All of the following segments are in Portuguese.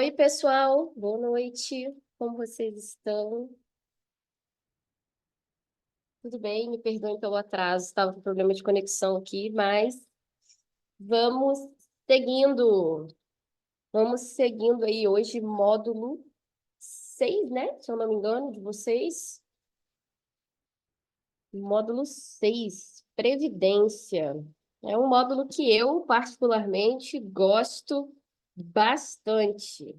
Oi, pessoal, boa noite. Como vocês estão? Tudo bem? Me perdoem pelo atraso, estava com problema de conexão aqui, mas vamos seguindo. Vamos seguindo aí hoje, módulo 6, né? Se eu não me engano, de vocês. Módulo 6, Previdência. É um módulo que eu, particularmente, gosto bastante.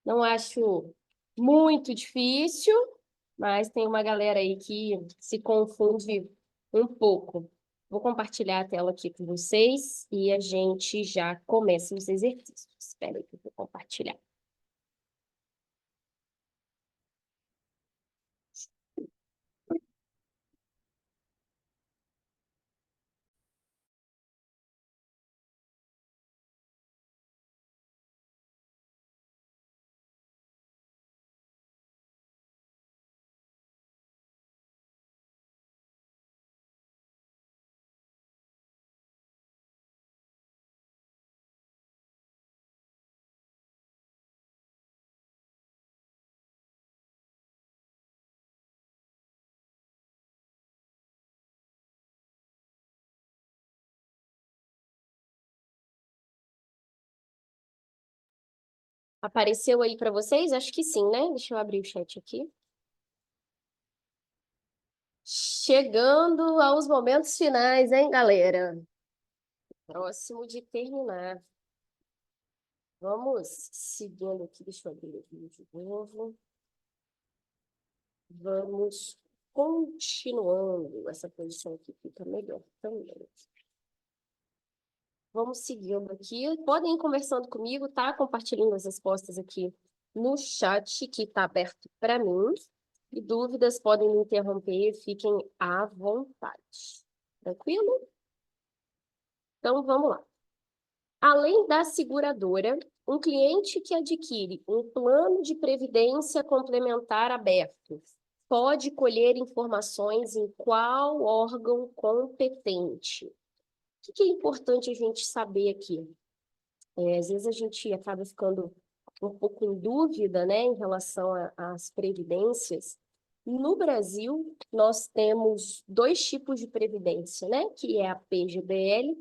Não acho muito difícil, mas tem uma galera aí que se confunde um pouco. Vou compartilhar a tela aqui com vocês e a gente já começa os exercícios. Espera aí que eu vou compartilhar. Apareceu aí para vocês? Acho que sim, né? Deixa eu abrir o chat aqui. Chegando aos momentos finais, hein, galera? Próximo de terminar. Vamos seguindo aqui. Deixa eu abrir aqui de novo. Vamos continuando. Essa posição aqui fica melhor também. Vamos seguindo aqui. Podem ir conversando comigo, tá? Compartilhando as respostas aqui no chat, que está aberto para mim. E dúvidas podem me interromper, fiquem à vontade. Tranquilo? Então, vamos lá. Além da seguradora, um cliente que adquire um plano de previdência complementar aberto pode colher informações em qual órgão competente. O que é importante a gente saber aqui? Às vezes a gente acaba ficando um pouco em dúvida, né, em relação às previdências. No Brasil, nós temos dois tipos de previdência, né, que é a PGBL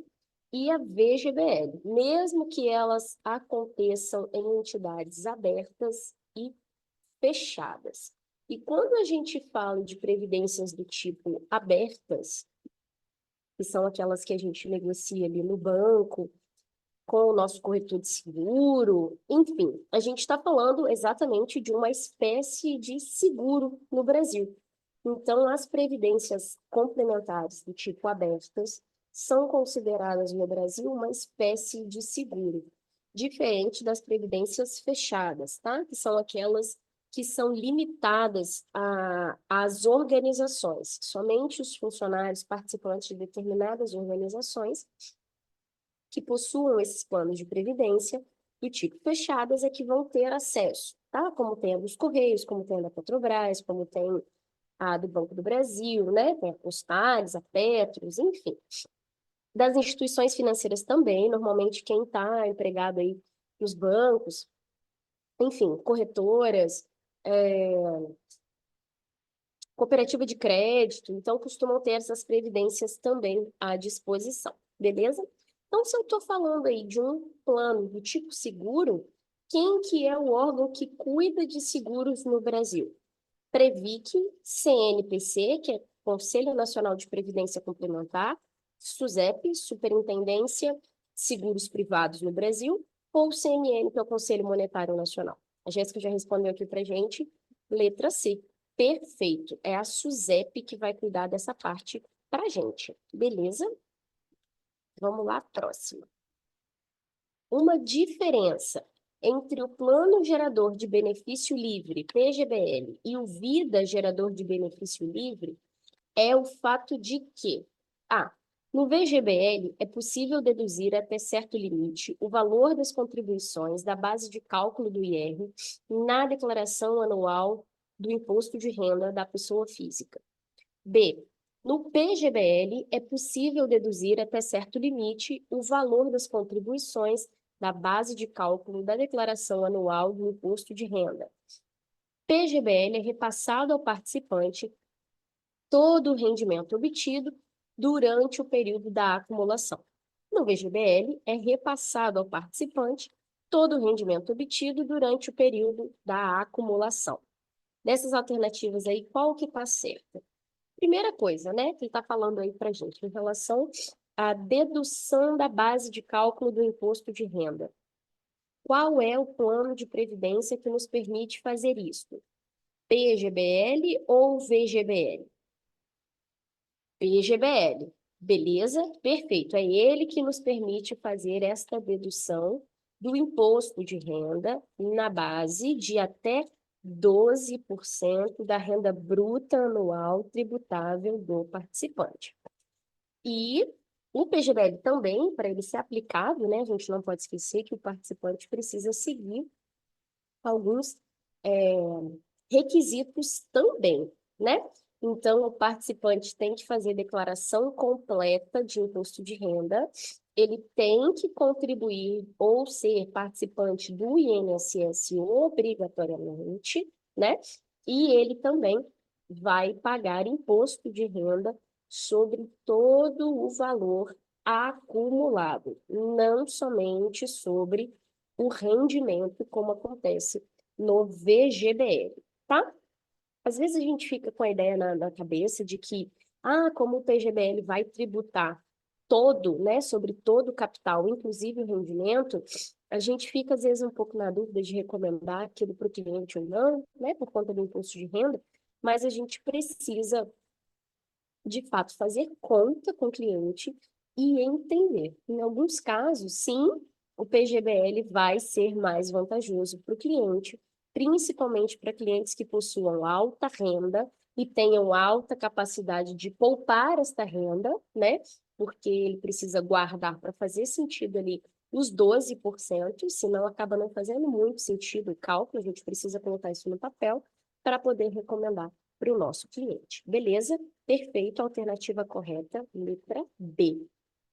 e a VGBL, mesmo que elas aconteçam em entidades abertas e fechadas. E quando a gente fala de previdências do tipo abertas, que são aquelas que a gente negocia ali no banco, com o nosso corretor de seguro, enfim, a gente está falando exatamente de uma espécie de seguro no Brasil. Então, as previdências complementares do tipo abertas são consideradas no Brasil uma espécie de seguro, diferente das previdências fechadas, tá? Que são aquelas que são limitadas às organizações. Somente os funcionários participantes de determinadas organizações que possuam esses planos de previdência do tipo fechadas é que vão ter acesso, tá? Como tem a dos Correios, como tem a da Petrobras, como tem a do Banco do Brasil, né? Tem a Postales, a Petros, enfim. Das instituições financeiras também, normalmente quem está empregado aí nos bancos, enfim, corretoras, cooperativa de crédito, então costumam ter essas previdências também à disposição, beleza? Então, se eu estou falando aí de um plano do tipo seguro, quem que é o órgão que cuida de seguros no Brasil? Previc, CNPC, que é Conselho Nacional de Previdência Complementar, SUSEP, Superintendência Seguros Privados no Brasil, ou CMN, que é o Conselho Monetário Nacional. A Jéssica já respondeu aqui para a gente, letra C. Perfeito. É a SUSEP que vai cuidar dessa parte para a gente. Beleza? Vamos lá, próxima. Uma diferença entre o Plano Gerador de Benefício Livre, PGBL, e o Vida Gerador de Benefício Livre é o fato de que, no VGBL é possível deduzir até certo limite o valor das contribuições da base de cálculo do IR na declaração anual do imposto de renda da pessoa física. B. No PGBL, é possível deduzir até certo limite o valor das contribuições da base de cálculo da declaração anual do imposto de renda. PGBL é repassado ao participante todo o rendimento obtido durante o período da acumulação. No VGBL, é repassado ao participante todo o rendimento obtido durante o período da acumulação. Dessas alternativas aí, qual que está certa? Primeira coisa, né, que ele está falando aí para a gente, em relação à dedução da base de cálculo do imposto de renda. Qual é o plano de previdência que nos permite fazer isso? PGBL ou VGBL? PGBL. Beleza? Perfeito. É ele que nos permite fazer esta dedução do imposto de renda na base de até 12% da renda bruta anual tributável do participante. E o PGBL também, para ele ser aplicado, né, a gente não pode esquecer que o participante precisa seguir alguns requisitos também, né? Então, o participante tem que fazer declaração completa de imposto de renda, ele tem que contribuir ou ser participante do INSS obrigatoriamente, né? E ele também vai pagar imposto de renda sobre todo o valor acumulado, não somente sobre o rendimento, como acontece no VGBL, tá? Às vezes a gente fica com a ideia na cabeça de que, como o PGBL vai tributar todo, né, sobre todo o capital, inclusive o rendimento, a gente fica às vezes um pouco na dúvida de recomendar aquilo para o cliente ou não, né, por conta do imposto de renda, mas a gente precisa, de fato, fazer conta com o cliente e entender. Em alguns casos, sim, o PGBL vai ser mais vantajoso para o cliente, principalmente para clientes que possuam alta renda e tenham alta capacidade de poupar esta renda, né? Porque ele precisa guardar para fazer sentido ali os 12%, senão acaba não fazendo muito sentido o cálculo, a gente precisa colocar isso no papel para poder recomendar para o nosso cliente. Beleza? Perfeito, alternativa correta, letra B.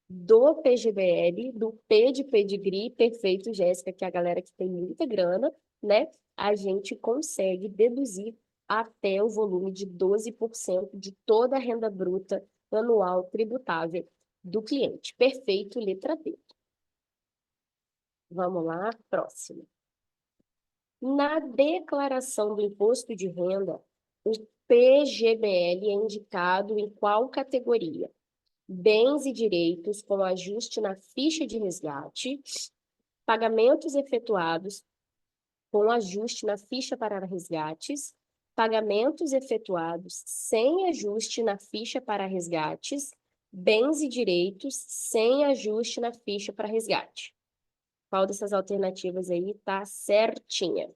Do PGBL, do P de pedigree, perfeito, Jéssica, que é a galera que tem muita grana, né? A gente consegue deduzir até o volume de 12% de toda a renda bruta anual tributável do cliente. Perfeito, letra B. Vamos lá, próximo. Na declaração do imposto de renda, o PGBL é indicado em qual categoria? Bens e direitos com ajuste na ficha de resgate, pagamentos efetuados com ajuste na ficha para resgates, pagamentos efetuados sem ajuste na ficha para resgates, bens e direitos sem ajuste na ficha para resgate. Qual dessas alternativas aí tá certinha?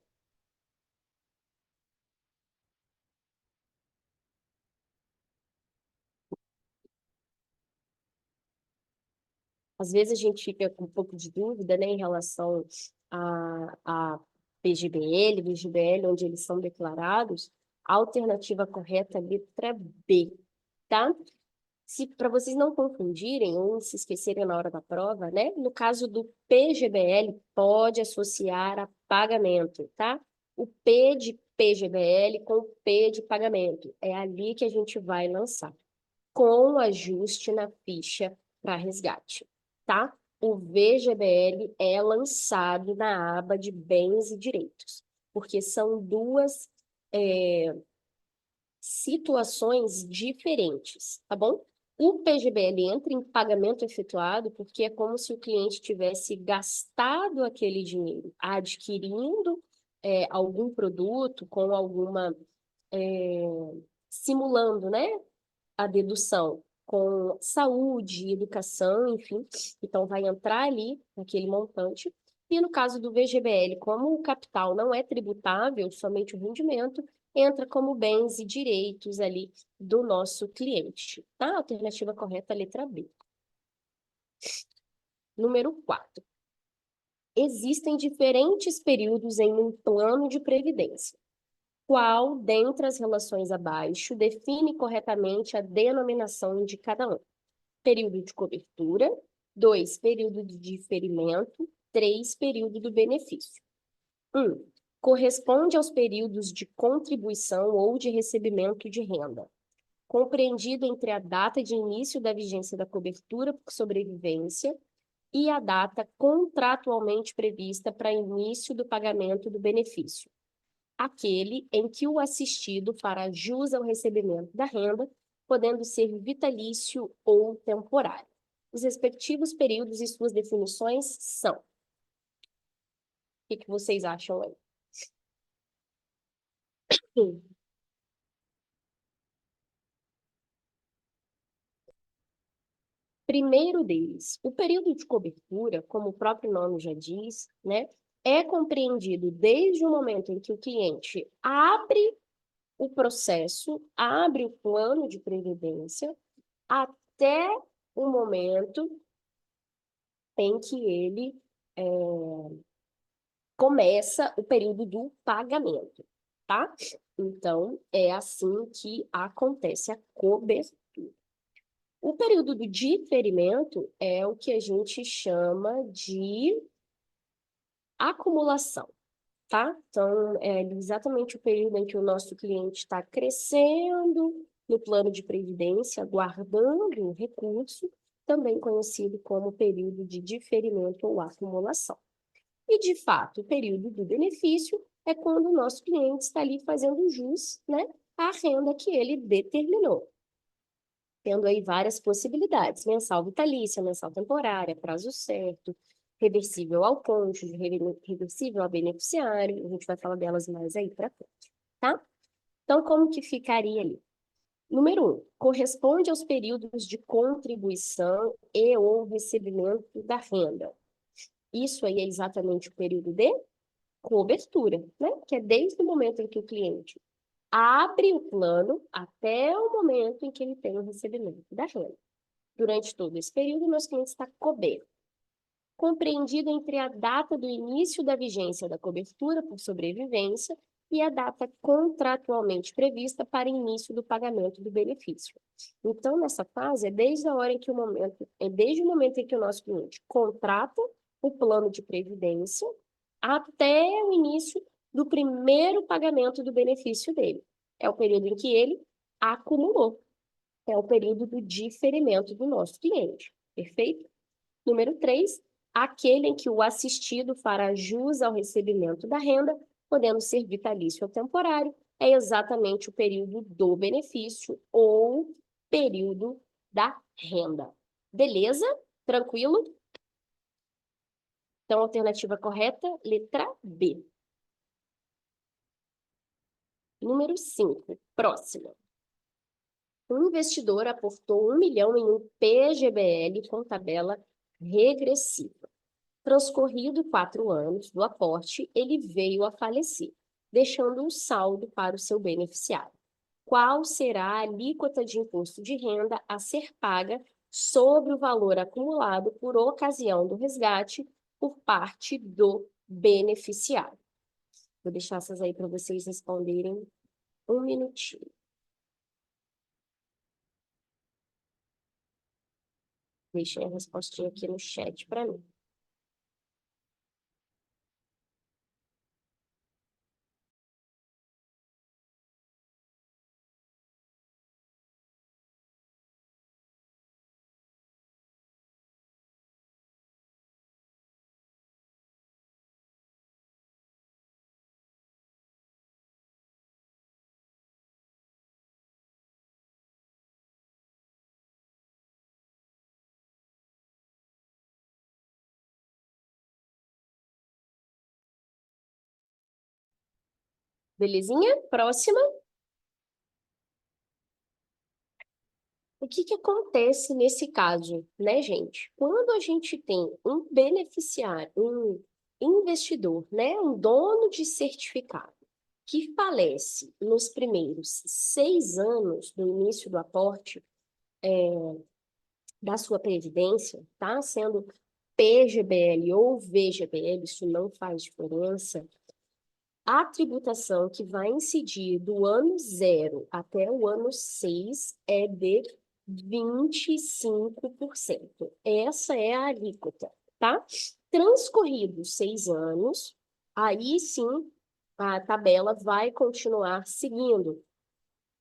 Às vezes a gente fica com um pouco de dúvida, né, em relação a PGBL, VGBL, onde eles são declarados. A alternativa correta é a letra B, tá? Se para vocês não confundirem ou se esquecerem na hora da prova, né? No caso do PGBL, pode associar a pagamento, tá? O P de PGBL com o P de pagamento. É ali que a gente vai lançar, com ajuste na ficha para resgate, tá? O VGBL é lançado na aba de bens e direitos, porque são duas situações diferentes, tá bom? O PGBL entra em pagamento efetuado porque é como se o cliente tivesse gastado aquele dinheiro adquirindo algum produto com alguma simulando, né, a dedução com saúde, educação, enfim. Então, vai entrar ali naquele montante. E no caso do VGBL, como o capital não é tributável, somente o rendimento, entra como bens e direitos ali do nosso cliente. Tá? Alternativa correta, letra B. Número 4. Existem diferentes períodos em um plano de previdência. Qual dentre as relações abaixo define corretamente a denominação de cada um? Período de cobertura, 2, período de diferimento, 3, período do benefício. 1. Corresponde aos períodos de contribuição ou de recebimento de renda, compreendido entre a data de início da vigência da cobertura por sobrevivência e a data contratualmente prevista para início do pagamento do benefício, aquele em que o assistido fará jus ao recebimento da renda, podendo ser vitalício ou temporário. Os respectivos períodos e suas definições são. O que vocês acham aí? Primeiro deles, o período de cobertura, como o próprio nome já diz, né, é compreendido desde o momento em que o cliente abre o processo, abre o plano de previdência, até o momento em que ele começa o período do pagamento, tá? Então, é assim que acontece a cobertura. O período do diferimento é o que a gente chama de acumulação, tá? Então, é exatamente o período em que o nosso cliente está crescendo no plano de previdência, guardando o recurso, também conhecido como período de diferimento ou acumulação. E, de fato, o período do benefício é quando o nosso cliente está ali fazendo jus, né, à renda que ele determinou, tendo aí várias possibilidades: mensal vitalícia, mensal temporária, prazo certo, reversível ao cônjuge, reversível ao beneficiário. A gente vai falar delas mais aí para frente, tá? Então, como que ficaria ali? Número 1, corresponde aos períodos de contribuição e ou recebimento da renda. Isso aí é exatamente o período de cobertura, né? Que é desde o momento em que o cliente abre o plano até o momento em que ele tem o recebimento da renda. Durante todo esse período, o nosso cliente está coberto, compreendido entre a data do início da vigência da cobertura por sobrevivência e a data contratualmente prevista para início do pagamento do benefício. Então, nessa fase, é desde o momento em que o nosso cliente contrata o plano de previdência até o início do primeiro pagamento do benefício dele. É o período em que ele acumulou. É o período do diferimento do nosso cliente. Perfeito? Número 3, aquele em que o assistido fará jus ao recebimento da renda, podendo ser vitalício ou temporário, é exatamente o período do benefício ou período da renda. Beleza? Tranquilo? Então, alternativa correta, letra B. Número 5, próxima. Um investidor aportou 1 milhão em um PGBL com tabela regressiva. Transcorrido 4 anos do aporte, ele veio a falecer, deixando um saldo para o seu beneficiário. Qual será a alíquota de imposto de renda a ser paga sobre o valor acumulado por ocasião do resgate por parte do beneficiário? Vou deixar essas aí para vocês responderem um minutinho. Deixem a respostinha aqui no chat para mim. Belezinha? Próxima. O que que acontece nesse caso, né, gente? Quando a gente tem um beneficiário, um investidor, né, um dono de certificado, que falece nos primeiros 6 anos do início do aporte da sua previdência, tá? Sendo PGBL ou VGBL, isso não faz diferença. A tributação que vai incidir do ano 0 até o ano 6 é de 25%. Essa é a alíquota, tá? Transcorridos 6 anos, aí sim a tabela vai continuar seguindo,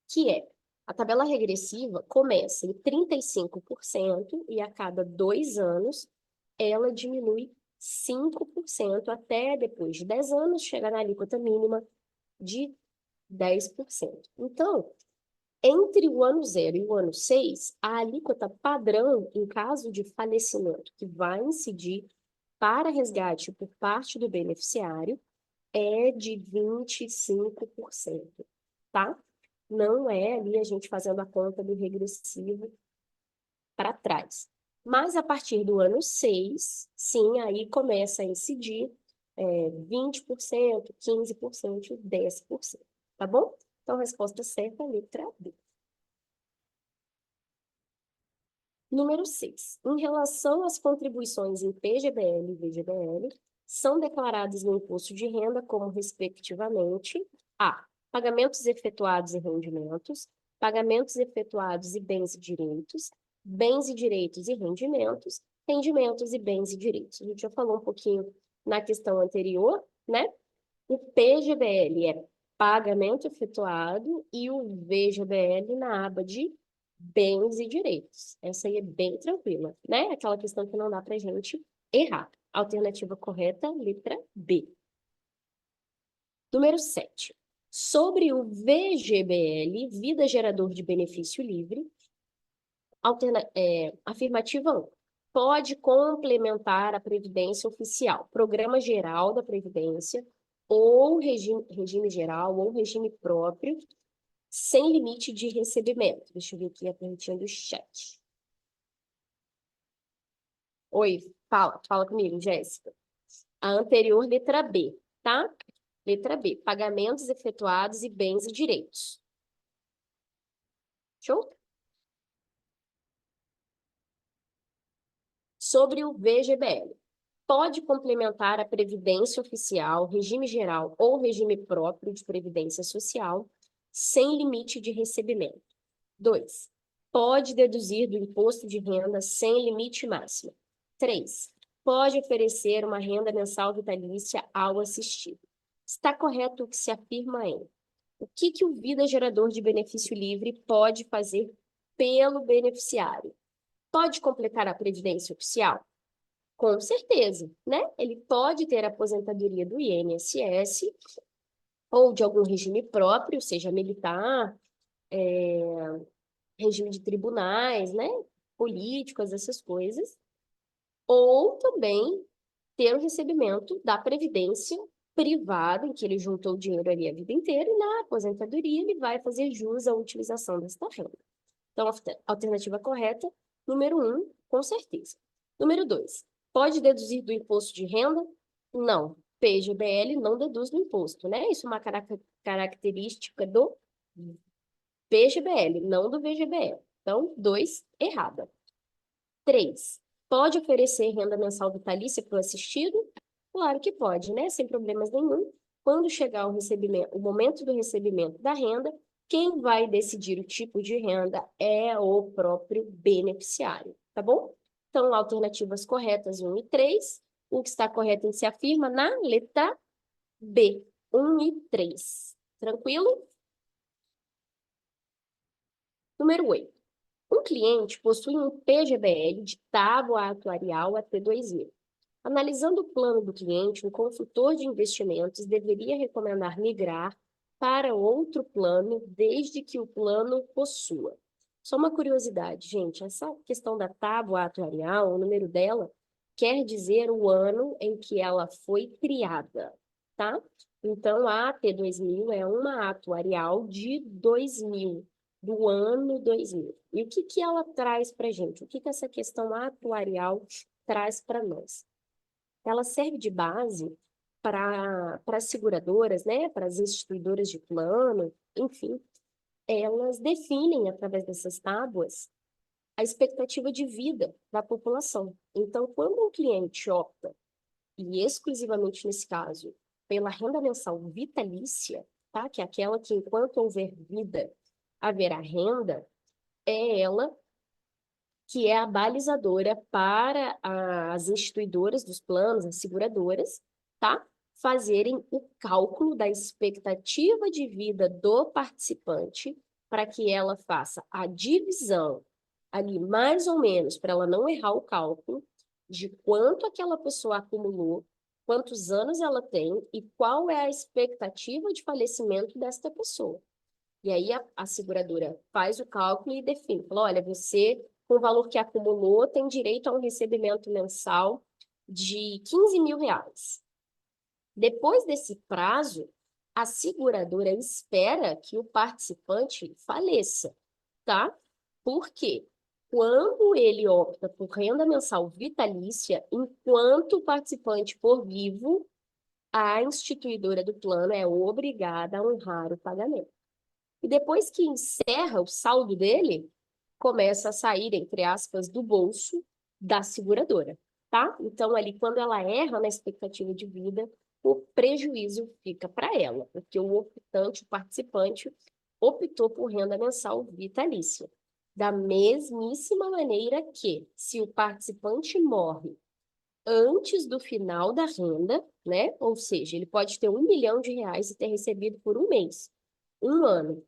que é a tabela regressiva começa em 35% e a cada 2 anos ela diminui 5% até depois de 10 anos chegar na alíquota mínima de 10%. Então, entre o ano 0 e o ano 6, a alíquota padrão em caso de falecimento que vai incidir para resgate por parte do beneficiário é de 25%, tá? Não é ali a gente fazendo a conta do regressivo para trás. Mas a partir do ano 6, sim, aí começa a incidir 20%, 15%, 10%, tá bom? Então, a resposta certa é a letra B. Número 6. Em relação às contribuições em PGBL e VGBL, são declaradas no imposto de renda como, respectivamente, a. Pagamentos efetuados e rendimentos, pagamentos efetuados e bens e direitos e rendimentos, rendimentos e bens e direitos. A gente já falou um pouquinho na questão anterior, né? O PGBL é pagamento efetuado e o VGBL na aba de bens e direitos. Essa aí é bem tranquila, né? Aquela questão que não dá pra gente errar. Alternativa correta, letra B. Número 7. Sobre o VGBL, Vida Gerador de Benefício Livre, afirmativa 1. Pode complementar a Previdência Oficial, Programa Geral da Previdência, ou regime geral, ou regime próprio, sem limite de recebimento. Deixa eu ver aqui a perguntinha do chat. Oi, fala comigo, Jéssica. A anterior, letra B, tá? Letra B, pagamentos efetuados e bens e direitos. Show? Sobre o VGBL. Pode complementar a Previdência Oficial, regime geral ou regime próprio de Previdência Social, sem limite de recebimento. 2. Pode deduzir do imposto de renda sem limite máximo. 3. Pode oferecer uma renda mensal vitalícia ao assistido. Está correto o que se afirma em: o que o Vida Gerador de Benefício Livre pode fazer pelo beneficiário? Pode completar a Previdência Oficial? Com certeza, né? Ele pode ter aposentadoria do INSS ou de algum regime próprio, seja militar, regime de tribunais, né? Políticos, essas coisas. Ou também ter o recebimento da previdência privada, em que ele juntou o dinheiro ali a vida inteira, e na aposentadoria ele vai fazer jus à utilização desta renda. Então, a alternativa correta, número 1, com certeza. Número 2, pode deduzir do imposto de renda? Não. PGBL não deduz do imposto, né? Isso é uma característica do PGBL, não do VGBL. Então, 2, errada. 3, pode oferecer renda mensal vitalícia para o assistido? Claro que pode, né? Sem problemas nenhum. Quando chegar o momento do recebimento da renda, quem vai decidir o tipo de renda é o próprio beneficiário, tá bom? Então, alternativas corretas 1 e 3. O que está correto se afirma na letra B, 1 e 3. Tranquilo? Número 8. Um cliente possui um PGBL de tábua atuarial até 2000. Analisando o plano do cliente, um consultor de investimentos deveria recomendar migrar para outro plano desde que o plano possua. Só uma curiosidade, gente, essa questão da tábua atuarial, o número dela, quer dizer o ano em que ela foi criada, tá? Então, a AT2000 é uma atuarial de 2000, do ano 2000. E o que ela traz para a gente? O que essa questão atuarial traz para nós? Ela serve de base para as seguradoras, né, para as instituidoras de plano, enfim, elas definem, através dessas tábuas, a expectativa de vida da população. Então, quando um cliente opta, e exclusivamente nesse caso, pela renda mensal vitalícia, tá, que é aquela que, enquanto houver vida, haverá renda, é ela que é a balizadora para as instituidoras dos planos, as seguradoras, tá? Fazerem o cálculo da expectativa de vida do participante para que ela faça a divisão ali, mais ou menos, para ela não errar o cálculo de quanto aquela pessoa acumulou, quantos anos ela tem e qual é a expectativa de falecimento desta pessoa. E aí a seguradora faz o cálculo e define, fala, olha, você, com o valor que acumulou, tem direito a um recebimento mensal de 15 mil reais. Depois desse prazo, a seguradora espera que o participante faleça, tá? Por quê? Quando ele opta por renda mensal vitalícia, enquanto o participante for vivo, a instituidora do plano é obrigada a honrar o pagamento. E depois que encerra o saldo dele, começa a sair, entre aspas, do bolso da seguradora, tá? Então, ali, quando ela erra na expectativa de vida, o prejuízo fica para ela, porque o optante, o participante, optou por renda mensal vitalícia. Da mesmíssima maneira que, se o participante morre antes do final da renda, né? Ou seja, ele pode ter R$ 1 milhão e ter recebido por um mês, um ano.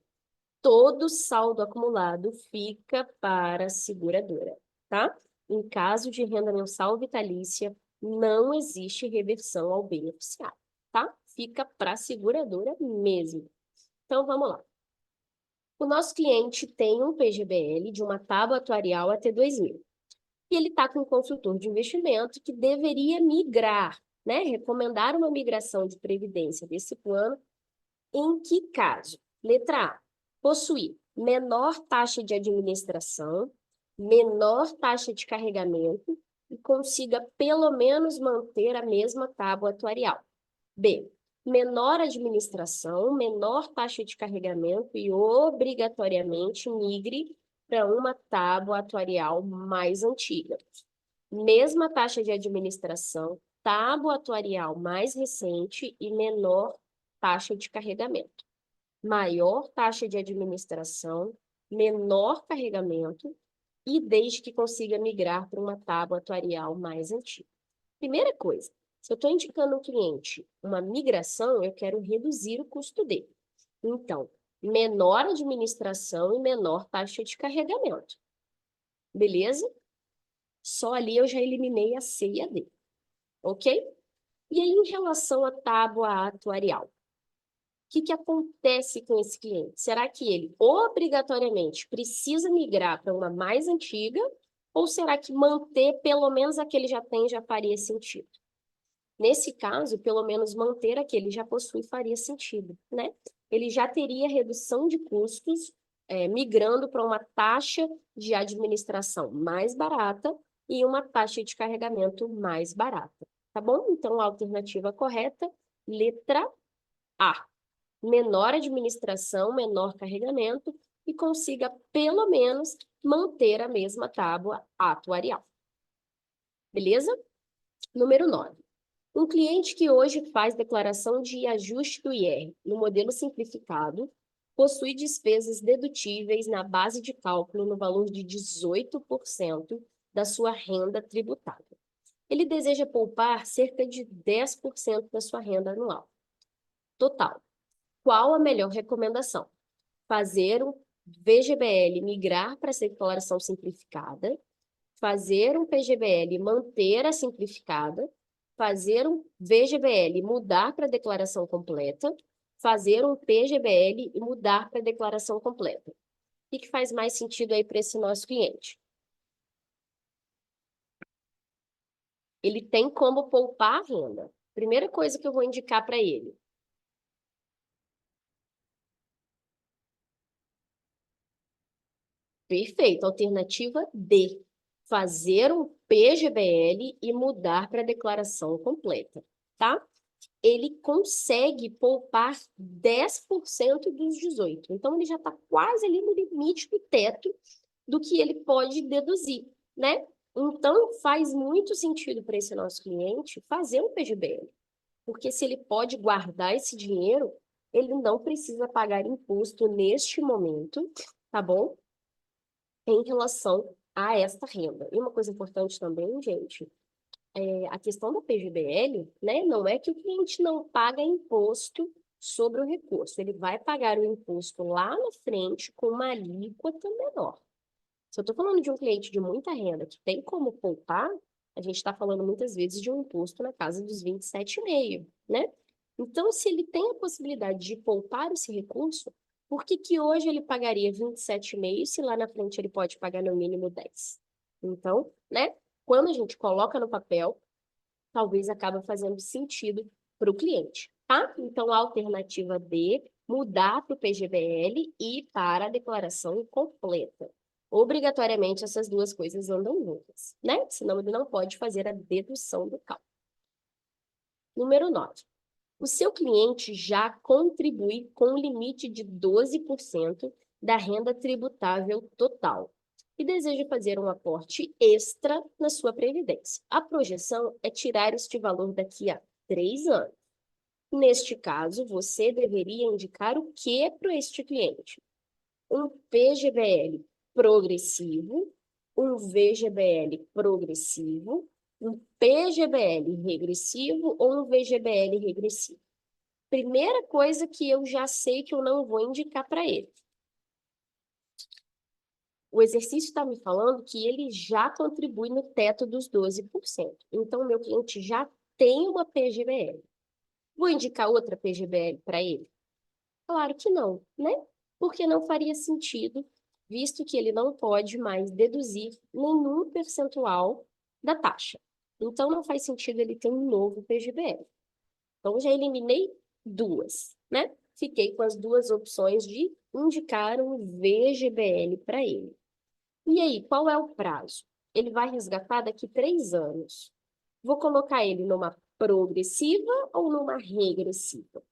Todo saldo acumulado fica para a seguradora, tá? Em caso de renda mensal vitalícia, não existe reversão ao beneficiário, tá? Fica para a seguradora mesmo. Então, vamos lá. O nosso cliente tem um PGBL de uma tábua atuarial até 2.000. E ele está com um consultor de investimento que deveria migrar, né? Recomendar uma migração de previdência desse plano. Em que caso? Letra A, possuir menor taxa de administração, menor taxa de carregamento e consiga pelo menos manter a mesma tábua atuarial. B, menor administração, menor taxa de carregamento e obrigatoriamente migre para uma tábua atuarial mais antiga. Mesma taxa de administração, tábua atuarial mais recente e menor taxa de carregamento. Maior taxa de administração, menor carregamento e desde que consiga migrar para uma tábua atuarial mais antiga. Primeira coisa, se eu estou indicando ao cliente uma migração, eu quero reduzir o custo dele. Então, menor administração e menor taxa de carregamento. Beleza? Só ali eu já eliminei a C e a D. Ok? E aí, em relação à tábua atuarial? O que acontece com esse cliente? Será que ele obrigatoriamente precisa migrar para uma mais antiga ou será que manter pelo menos a que ele já tem já faria sentido? Nesse caso, pelo menos manter a que ele já possui faria sentido, né? Ele já teria redução de custos, migrando para uma taxa de administração mais barata e uma taxa de carregamento mais barata, tá bom? Então, a alternativa correta, letra A. Menor administração, menor carregamento e consiga, pelo menos, manter a mesma tábua atuarial. Beleza? Número 9. Um cliente que hoje faz declaração de ajuste do IR no modelo simplificado possui despesas dedutíveis na base de cálculo no valor de 18% da sua renda tributável. Ele deseja poupar cerca de 10% da sua renda anual. Total. Qual a melhor recomendação? Fazer um VGBL migrar para essa declaração simplificada, fazer um PGBL manter a simplificada, fazer um VGBL mudar para a declaração completa, fazer um PGBL e mudar para a declaração completa. O que faz mais sentido aí para esse nosso cliente? Ele tem como poupar a renda. Primeira coisa que eu vou indicar para ele. Perfeito. Alternativa D. Fazer um PGBL e mudar para a declaração completa, tá? Ele consegue poupar 10% dos 18%. Então, ele já está quase ali no limite do teto do que ele pode deduzir, né? Então, faz muito sentido para esse nosso cliente fazer um PGBL. Porque se ele pode guardar esse dinheiro, ele não precisa pagar imposto neste momento, tá bom? Em relação a esta renda. E uma coisa importante também, gente, a questão do PGBL, né, não é que o cliente não paga imposto sobre o recurso, ele vai pagar o imposto lá na frente com uma alíquota menor. Se eu estou falando de um cliente de muita renda que tem como poupar, a gente está falando muitas vezes de um imposto na casa dos 27,5%, né? Então, se ele tem a possibilidade de poupar esse recurso, por que que hoje ele pagaria 27,5% se lá na frente ele pode pagar no mínimo 10%? Então, né? Quando a gente coloca no papel, talvez acabe fazendo sentido para o cliente, tá? Então, a alternativa D, mudar para o PGBL e para a declaração completa. Obrigatoriamente, essas duas coisas andam juntas, né? Senão ele não pode fazer a dedução do cálculo. Número 9. O seu cliente já contribui com um limite de 12% da renda tributável total e deseja fazer um aporte extra na sua previdência. A projeção é tirar este valor daqui a 3 anos. Neste caso, você deveria indicar o que para este cliente? Um PGBL progressivo, um VGBL progressivo, um PGBL regressivo ou um VGBL regressivo. Primeira coisa que eu já sei que eu não vou indicar para ele. O exercício está me falando que ele já contribui no teto dos 12%. Então, meu cliente já tem uma PGBL. Vou indicar outra PGBL para ele? Claro que não, né? Porque não faria sentido, visto que ele não pode mais deduzir nenhum percentual da taxa. Então, não faz sentido ele ter um novo PGBL. Então, já eliminei duas, né? Fiquei com as duas opções de indicar um VGBL para ele. E aí, qual é o prazo? Ele vai resgatar daqui 3 anos. Vou colocar ele numa progressiva ou numa regressiva?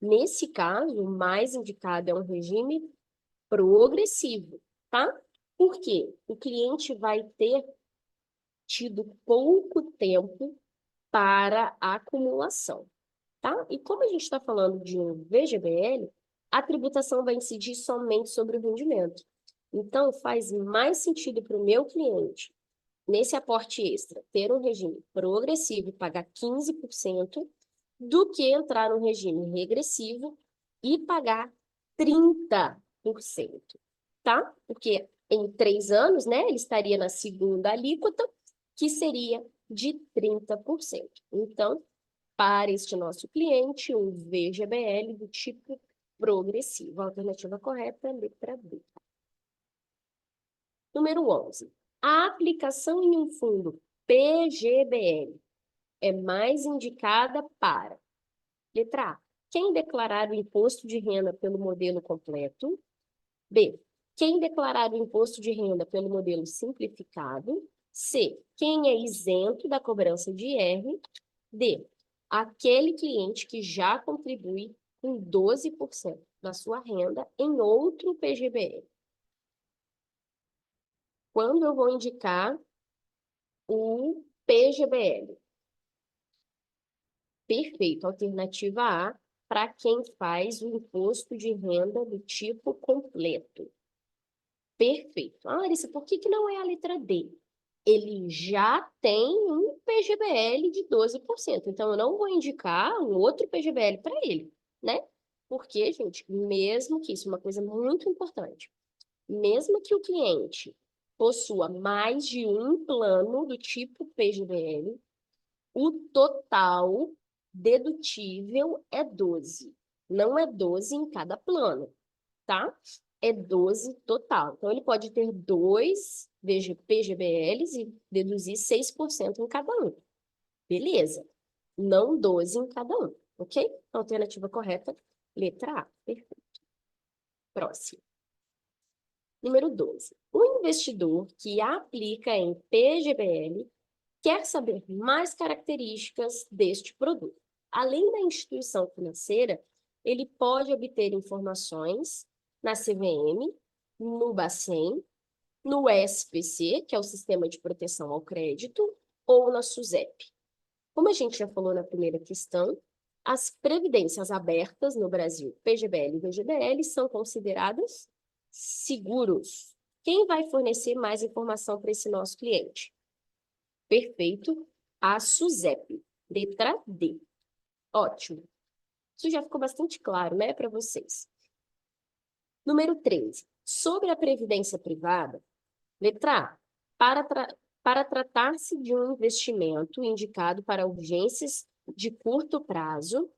Nesse caso, o mais indicado é um regime progressivo, tá? Por quê? O cliente vai ter tido pouco tempo para a acumulação, tá? E como a gente está falando de um VGBL, a tributação vai incidir somente sobre o rendimento. Então, faz mais sentido para o meu cliente, nesse aporte extra, ter um regime progressivo e pagar 15%, do que entrar no regime regressivo e pagar 30%, tá? Porque em 3 anos, né, ele estaria na segunda alíquota, que seria de 30%. Então, para este nosso cliente, um VGBL do tipo progressivo. A alternativa correta é letra B. Número 11. A aplicação em um fundo PGBL é mais indicada para: letra A, quem declarar o imposto de renda pelo modelo completo. B, quem declarar o imposto de renda pelo modelo simplificado. C, quem é isento da cobrança de IR. D, aquele cliente que já contribui com 12% da sua renda em outro PGBL. Quando eu vou indicar o PGBL? Perfeito, alternativa A, para quem faz o imposto de renda do tipo completo. Perfeito. Ah, Larissa, por que que não é a letra D? Ele já tem um PGBL de 12%, então eu não vou indicar um outro PGBL para ele, né? Porque, gente, mesmo que isso é uma coisa muito importante, mesmo que o cliente possua mais de um plano do tipo PGBL, o total dedutível é 12. Não é 12 em cada plano, tá? É 12 total. Então, ele pode ter 2 PGBLs e deduzir 6% em cada um. Beleza. Não 12 em cada um, ok? Alternativa correta, letra A. Perfeito. Próximo. Número 12. O investidor que aplica em PGBL quer saber mais características deste produto. Além da instituição financeira, ele pode obter informações na CVM, no Bacen, no SPC, que é o Sistema de Proteção ao Crédito, ou na SUSEP. Como a gente já falou na primeira questão, as previdências abertas no Brasil, PGBL e VGBL, são consideradas seguros. Quem vai fornecer mais informação para esse nosso cliente? Perfeito. A SUSEP. Letra D. Ótimo. Isso já ficou bastante claro, né, para vocês. Número 13. Sobre a previdência privada, letra A. Para tratar-se de um investimento indicado para urgências de curto prazo.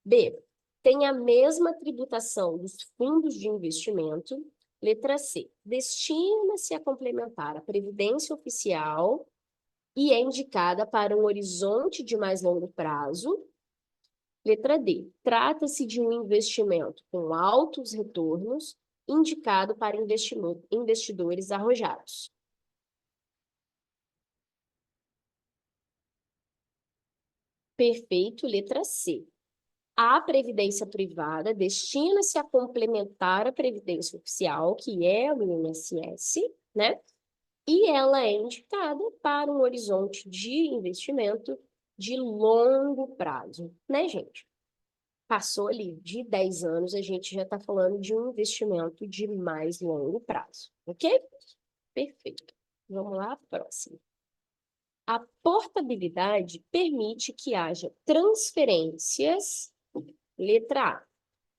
B. Tem a mesma tributação dos fundos de investimento. Letra C. Destina-se a complementar a previdência oficial e é indicada para um horizonte de mais longo prazo. Letra D. Trata-se de um investimento com altos retornos, indicado para investidores arrojados. Perfeito, letra C. A previdência privada destina-se a complementar a previdência oficial, que é o INSS, né? E ela é indicada para um horizonte de investimento de longo prazo, né, gente? Passou ali de 10 anos, a gente já está falando de um investimento de mais longo prazo, ok? Perfeito. Vamos lá, próximo. A portabilidade permite que haja transferências, letra A,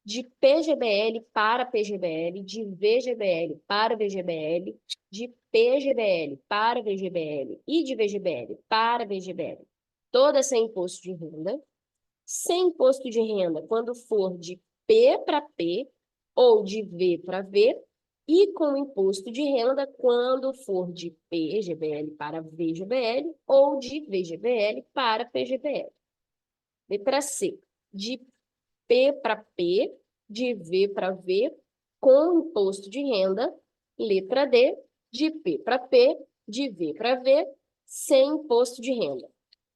de PGBL para PGBL, de VGBL para VGBL, de PGBL para VGBL e de VGBL para VGBL, toda sem imposto de renda. Sem imposto de renda quando for de P para P ou de V para V, e com imposto de renda quando for de PGBL para VGBL ou de VGBL para PGBL. Letra C, de P para P, de V para V, com imposto de renda. Letra D, de P para P, de V para V, sem imposto de renda.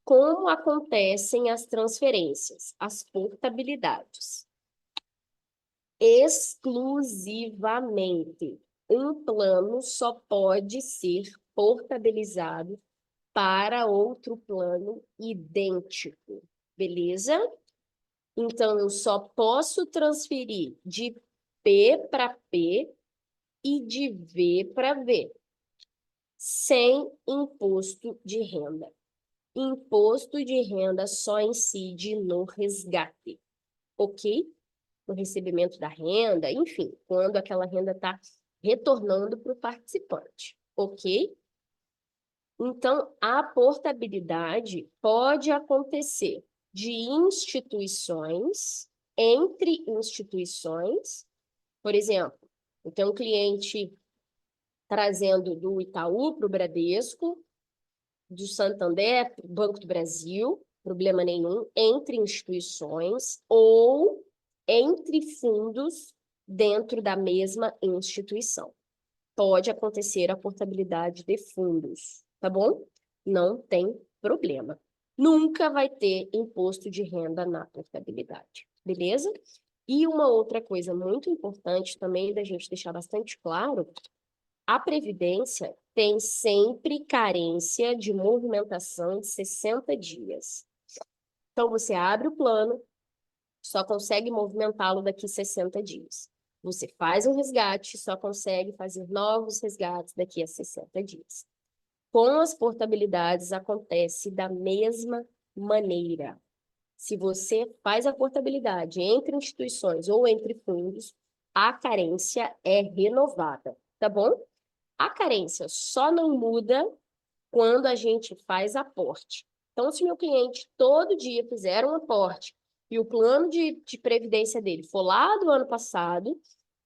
Como acontecem as transferências, as portabilidades? Exclusivamente. Um plano só pode ser portabilizado para outro plano idêntico, beleza? Então, eu só posso transferir de P para P e de V para V, sem imposto de renda. Imposto de renda só incide no resgate, ok? No recebimento da renda, enfim, quando aquela renda está retornando para o participante, ok? Então, a portabilidade pode acontecer de instituições, entre instituições. Por exemplo, eu tenho um cliente trazendo do Itaú para o Bradesco, do Santander, Banco do Brasil, problema nenhum, entre instituições ou entre fundos dentro da mesma instituição. Pode acontecer a portabilidade de fundos, tá bom? Não tem problema. Nunca vai ter imposto de renda na portabilidade, beleza? E uma outra coisa muito importante também da gente deixar bastante claro, a Previdência tem sempre carência de movimentação de 60 dias. Então, você abre o plano, só consegue movimentá-lo daqui 60 dias. Você faz um resgate, só consegue fazer novos resgates daqui a 60 dias. Com as portabilidades, acontece da mesma maneira. Se você faz a portabilidade entre instituições ou entre fundos, a carência é renovada, tá bom? A carência só não muda quando a gente faz aporte. Então, se meu cliente todo dia fizer um aporte e o plano de previdência dele for lá do ano passado,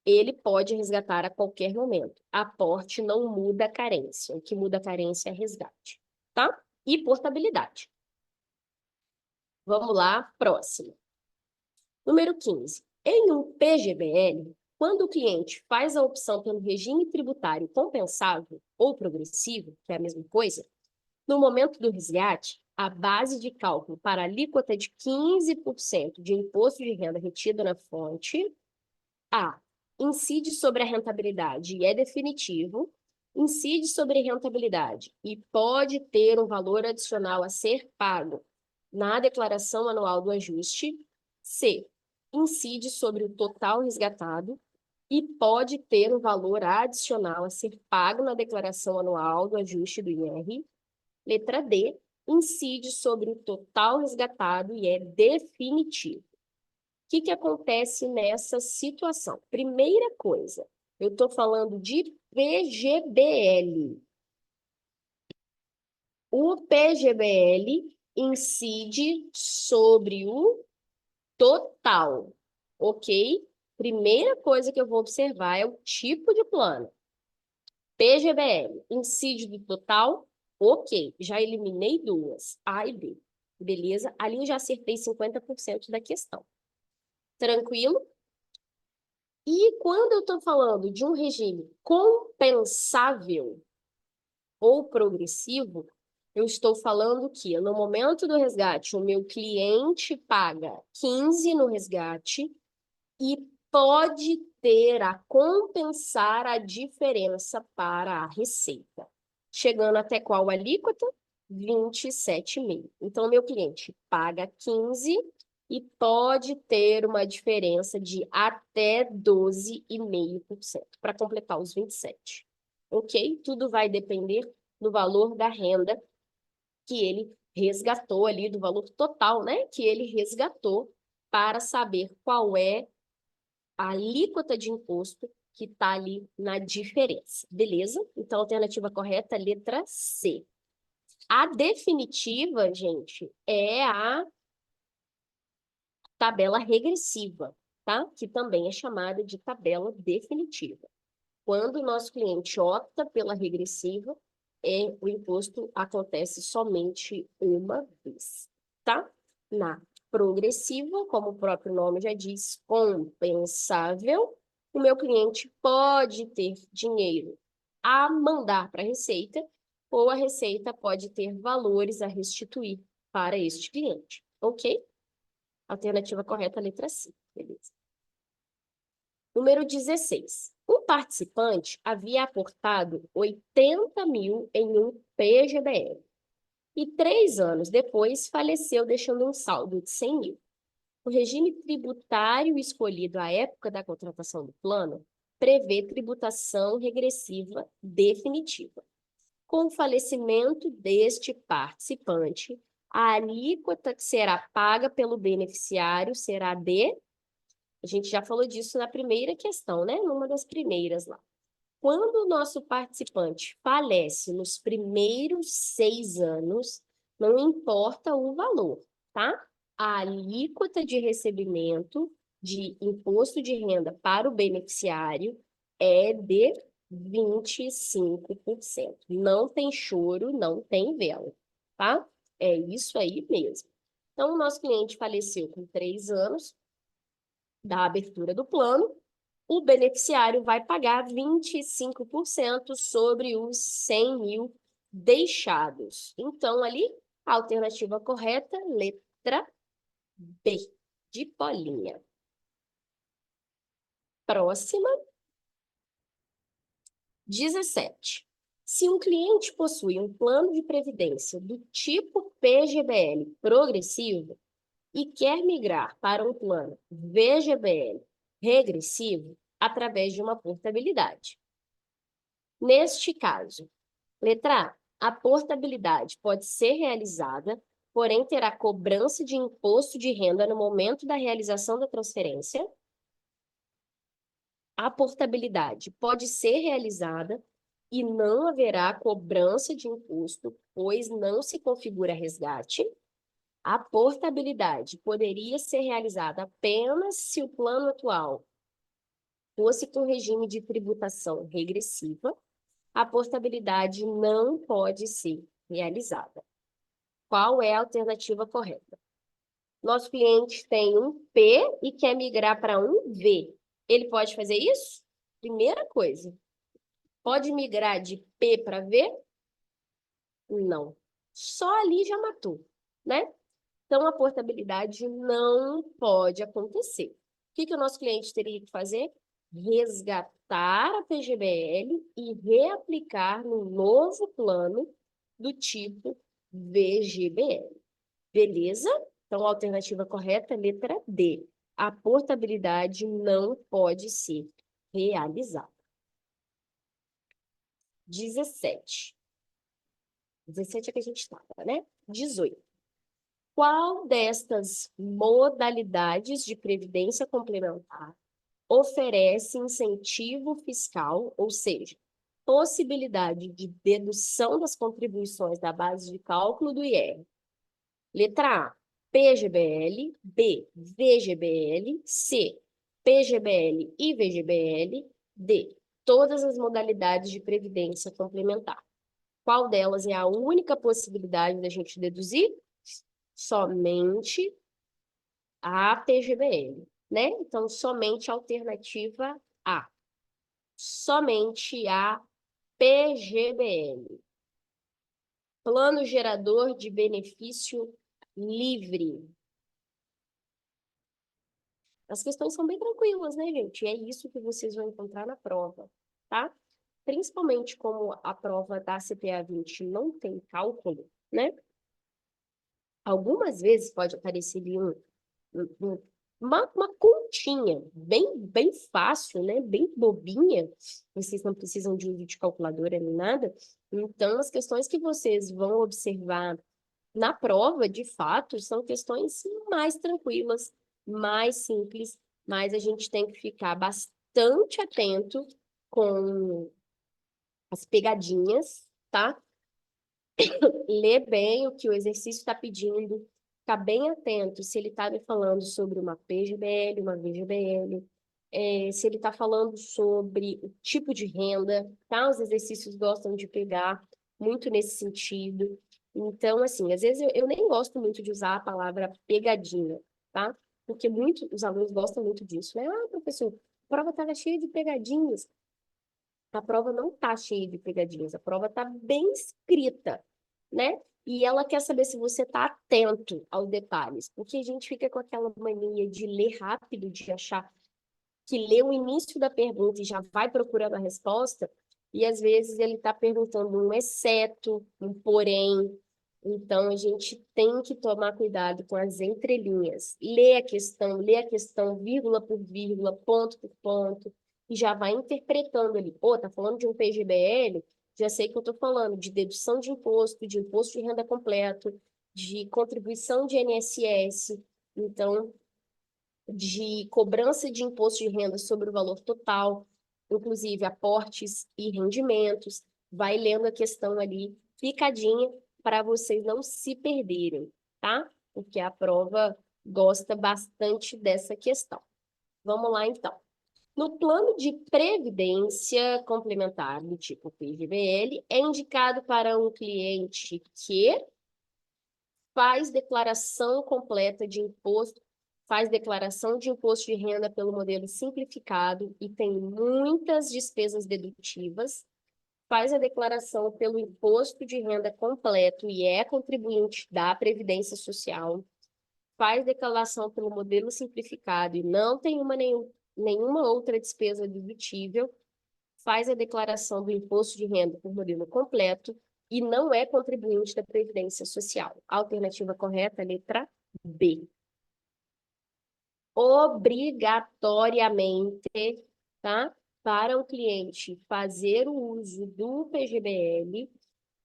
ele pode resgatar a qualquer momento. Aporte não muda a carência. O que muda a carência é resgate, tá? E portabilidade. Vamos lá, próximo. Número 15. Em um PGBL, quando o cliente faz a opção pelo regime tributário compensável ou progressivo, que é a mesma coisa, no momento do resgate, a base de cálculo para a alíquota de 15% de imposto de renda retido na fonte, A, incide sobre a rentabilidade e é definitivo, incide sobre a rentabilidade e pode ter um valor adicional a ser pago na declaração anual do ajuste. C, incide sobre o total resgatado e pode ter um valor adicional a ser pago na declaração anual do ajuste do IR. Letra D, incide sobre o total resgatado e é definitivo. O que acontece nessa situação? Primeira coisa, eu estou falando de PGBL. O PGBL incide sobre o total, ok? Primeira coisa que eu vou observar é o tipo de plano. PGBL, incide do total, ok. Já eliminei duas, A e B. Beleza? Ali eu já acertei 50% da questão. Tranquilo? E quando eu estou falando de um regime compensável ou progressivo, eu estou falando que no momento do resgate, o meu cliente paga 15 no resgate e pode ter a compensar a diferença para a receita. Chegando até qual alíquota? 27,5. Então, meu cliente paga 15 e pode ter uma diferença de até 12,5% para completar os 27. Ok? Tudo vai depender do valor da renda que ele resgatou ali, do valor total, né? Que ele resgatou para saber qual é a alíquota de imposto que está ali na diferença, beleza? Então, a alternativa correta, letra C. A definitiva, gente, é a tabela regressiva, tá? Que também é chamada de tabela definitiva. Quando o nosso cliente opta pela regressiva, o imposto acontece somente uma vez, tá? Na progressiva, como o próprio nome já diz, compensável, o meu cliente pode ter dinheiro a mandar para a Receita, ou a Receita pode ter valores a restituir para este cliente, ok? Alternativa correta, letra C, beleza. Número 16. O participante havia aportado 80 mil em um PGBL e 3 anos depois faleceu deixando um saldo de 100 mil. O regime tributário escolhido à época da contratação do plano prevê tributação regressiva definitiva. Com o falecimento deste participante, a alíquota que será paga pelo beneficiário será de... A gente já falou disso na primeira questão, né? Numa das primeiras lá. Quando o nosso participante falece nos primeiros 6 anos, não importa o valor, tá? A alíquota de recebimento de imposto de renda para o beneficiário é de 25%. Não tem choro, não tem vela, tá? É isso aí mesmo. Então, o nosso cliente faleceu com 3 anos da abertura do plano, o beneficiário vai pagar 25% sobre os 100 mil deixados. Então, ali, a alternativa correta, letra B, de bolinha. Próxima, 17. Se um cliente possui um plano de previdência do tipo PGBL progressivo e quer migrar para um plano VGBL regressivo através de uma portabilidade. Neste caso, letra A, a portabilidade pode ser realizada, porém terá cobrança de imposto de renda no momento da realização da transferência. A portabilidade pode ser realizada e não haverá cobrança de imposto, pois não se configura resgate. A portabilidade poderia ser realizada apenas se o plano atual fosse com regime de tributação regressiva. A portabilidade não pode ser realizada. Qual é a alternativa correta? Nosso cliente tem um P e quer migrar para um V. Ele pode fazer isso? Primeira coisa. Pode migrar de P para V? Não. Só ali já matou, né? Então, a portabilidade não pode acontecer. O que o nosso cliente teria que fazer? Resgatar a PGBL e reaplicar no novo plano do tipo VGBL. Beleza? Então, a alternativa correta é letra D. A portabilidade não pode ser realizada. 17. 17 é que a gente estava, né? 18. Qual destas modalidades de previdência complementar oferece incentivo fiscal, ou seja, possibilidade de dedução das contribuições da base de cálculo do IR? Letra A, PGBL, B, VGBL, C, PGBL e VGBL, D, todas as modalidades de previdência complementar. Qual delas é a única possibilidade da gente deduzir? Somente a PGBL, né? Então, somente a alternativa A. Somente a PGBL. Plano gerador de benefício livre. As questões são bem tranquilas, né, gente? É isso que vocês vão encontrar na prova, tá? Principalmente como a prova da CPA 20 não tem cálculo, né? Algumas vezes pode aparecer ali uma continha bem fácil, né? Bem bobinha. Vocês não precisam de uso de calculadora nem nada. Então, as questões que vocês vão observar na prova, de fato, são questões mais tranquilas, mais simples, mas a gente tem que ficar bastante atento com as pegadinhas, tá? Ler bem o que o exercício está pedindo, ficar bem atento se ele está me falando sobre uma PGBL, uma VGBL, se ele está falando sobre o tipo de renda, tá? Os exercícios gostam de pegar muito nesse sentido. Então, assim, às vezes eu nem gosto muito de usar a palavra pegadinha, tá? Porque os alunos gostam muito disso, né? Ah, professor, a prova estava cheia de pegadinhas. A prova não está cheia de pegadinhas, a prova está bem escrita, né? E ela quer saber se você está atento aos detalhes, porque a gente fica com aquela mania de ler rápido, de achar que lê o início da pergunta e já vai procurando a resposta, e às vezes ele está perguntando um exceto, um porém. Então, a gente tem que tomar cuidado com as entrelinhas. Lê a questão vírgula por vírgula, ponto por ponto, e já vai interpretando ali. Pô, tá falando de um PGBL? Já sei que eu estou falando de dedução de imposto de renda completo, de contribuição de INSS. Então, de cobrança de imposto de renda sobre o valor total, inclusive aportes e rendimentos. Vai lendo a questão ali picadinha para vocês não se perderem, tá? Porque a prova gosta bastante dessa questão. Vamos lá, então. No plano de previdência complementar do tipo PGBL, é indicado para um cliente que faz declaração completa de imposto, faz declaração de imposto de renda pelo modelo simplificado e tem muitas despesas dedutivas, faz a declaração pelo imposto de renda completo e é contribuinte da Previdência Social, faz declaração pelo modelo simplificado e não tem nenhuma outra despesa dedutível, faz a declaração do imposto de renda por modelo completo e não é contribuinte da Previdência Social. Alternativa correta, letra B. Obrigatoriamente, tá? Para o cliente fazer o uso do PGBL,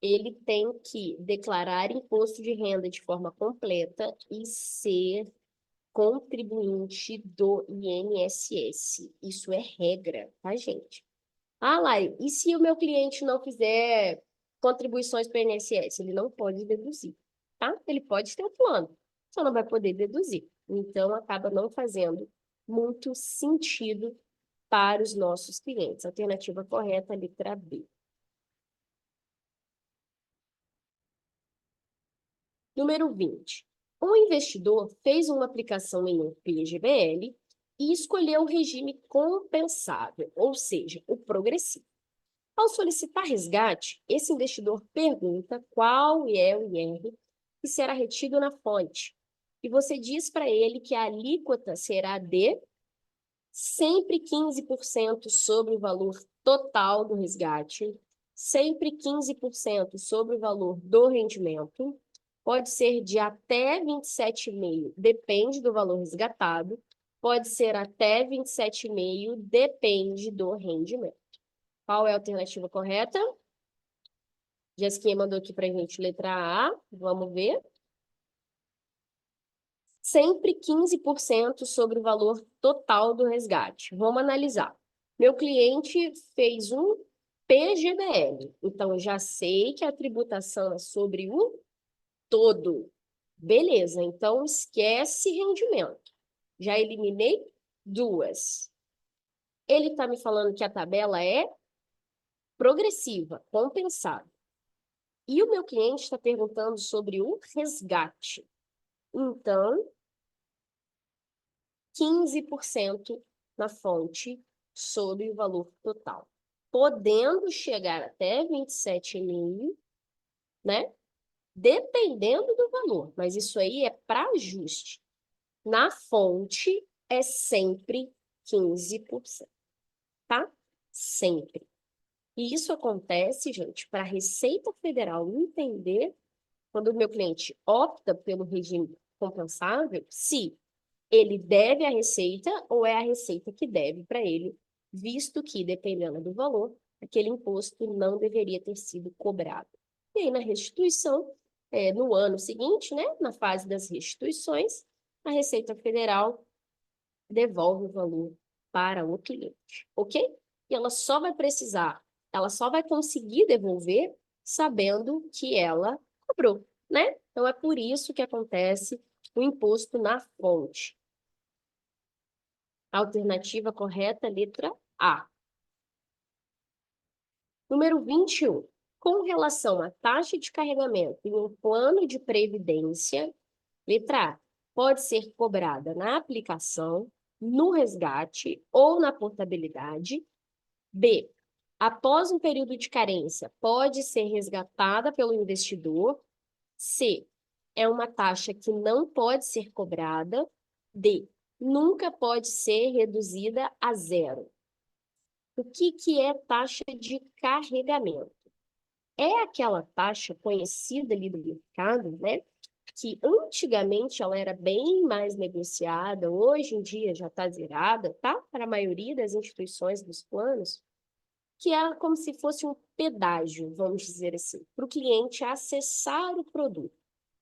ele tem que declarar imposto de renda de forma completa e ser contribuinte do INSS. Isso é regra, tá, gente? Ah, Lai, e se o meu cliente não fizer contribuições para o INSS? Ele não pode deduzir, tá? Ele pode ter um plano, só não vai poder deduzir. Então, acaba não fazendo muito sentido para os nossos clientes. Alternativa correta, letra B. Número 20. Um investidor fez uma aplicação em um PGBL e escolheu o regime compensável, ou seja, o progressivo. Ao solicitar resgate, esse investidor pergunta qual é o IR que será retido na fonte. E você diz para ele que a alíquota será de sempre 15% sobre o valor total do resgate, sempre 15% sobre o valor do rendimento, pode ser de até 27,5%, depende do valor resgatado, pode ser até 27,5, depende do rendimento. Qual é a alternativa correta? Jéssica mandou aqui para a gente letra A, vamos ver. Sempre 15% sobre o valor total do resgate. Vamos analisar. Meu cliente fez um PGBL, então eu já sei que a tributação é sobre o todo. Beleza, então esquece rendimento. Já eliminei duas. Ele está me falando que a tabela é progressiva, compensada. E o meu cliente está perguntando sobre o resgate. Então, 15% na fonte sobre o valor total. Podendo chegar até 27,5, né? Dependendo do valor, mas isso aí é para ajuste. Na fonte é sempre 15%, tá? Sempre. E isso acontece, gente, para a Receita Federal entender quando o meu cliente opta pelo regime compensável, se ele deve a Receita ou é a Receita que deve para ele, visto que, dependendo do valor, aquele imposto não deveria ter sido cobrado. E aí, na restituição, no ano seguinte, né, na fase das restituições, a Receita Federal devolve o valor para o cliente, ok? E ela só vai conseguir devolver sabendo que ela cobrou, né? Então, é por isso que acontece o imposto na fonte. Alternativa correta, letra A. Número 21. Com relação à taxa de carregamento em um plano de previdência, letra A, pode ser cobrada na aplicação, no resgate ou na portabilidade. B, após um período de carência, pode ser resgatada pelo investidor. C, é uma taxa que não pode ser cobrada. D, nunca pode ser reduzida a zero. O que é taxa de carregamento? É aquela taxa conhecida ali do mercado, né? Que antigamente ela era bem mais negociada, hoje em dia já está zerada, tá? Para a maioria das instituições dos planos, que é como se fosse um pedágio, vamos dizer assim, para o cliente acessar o produto.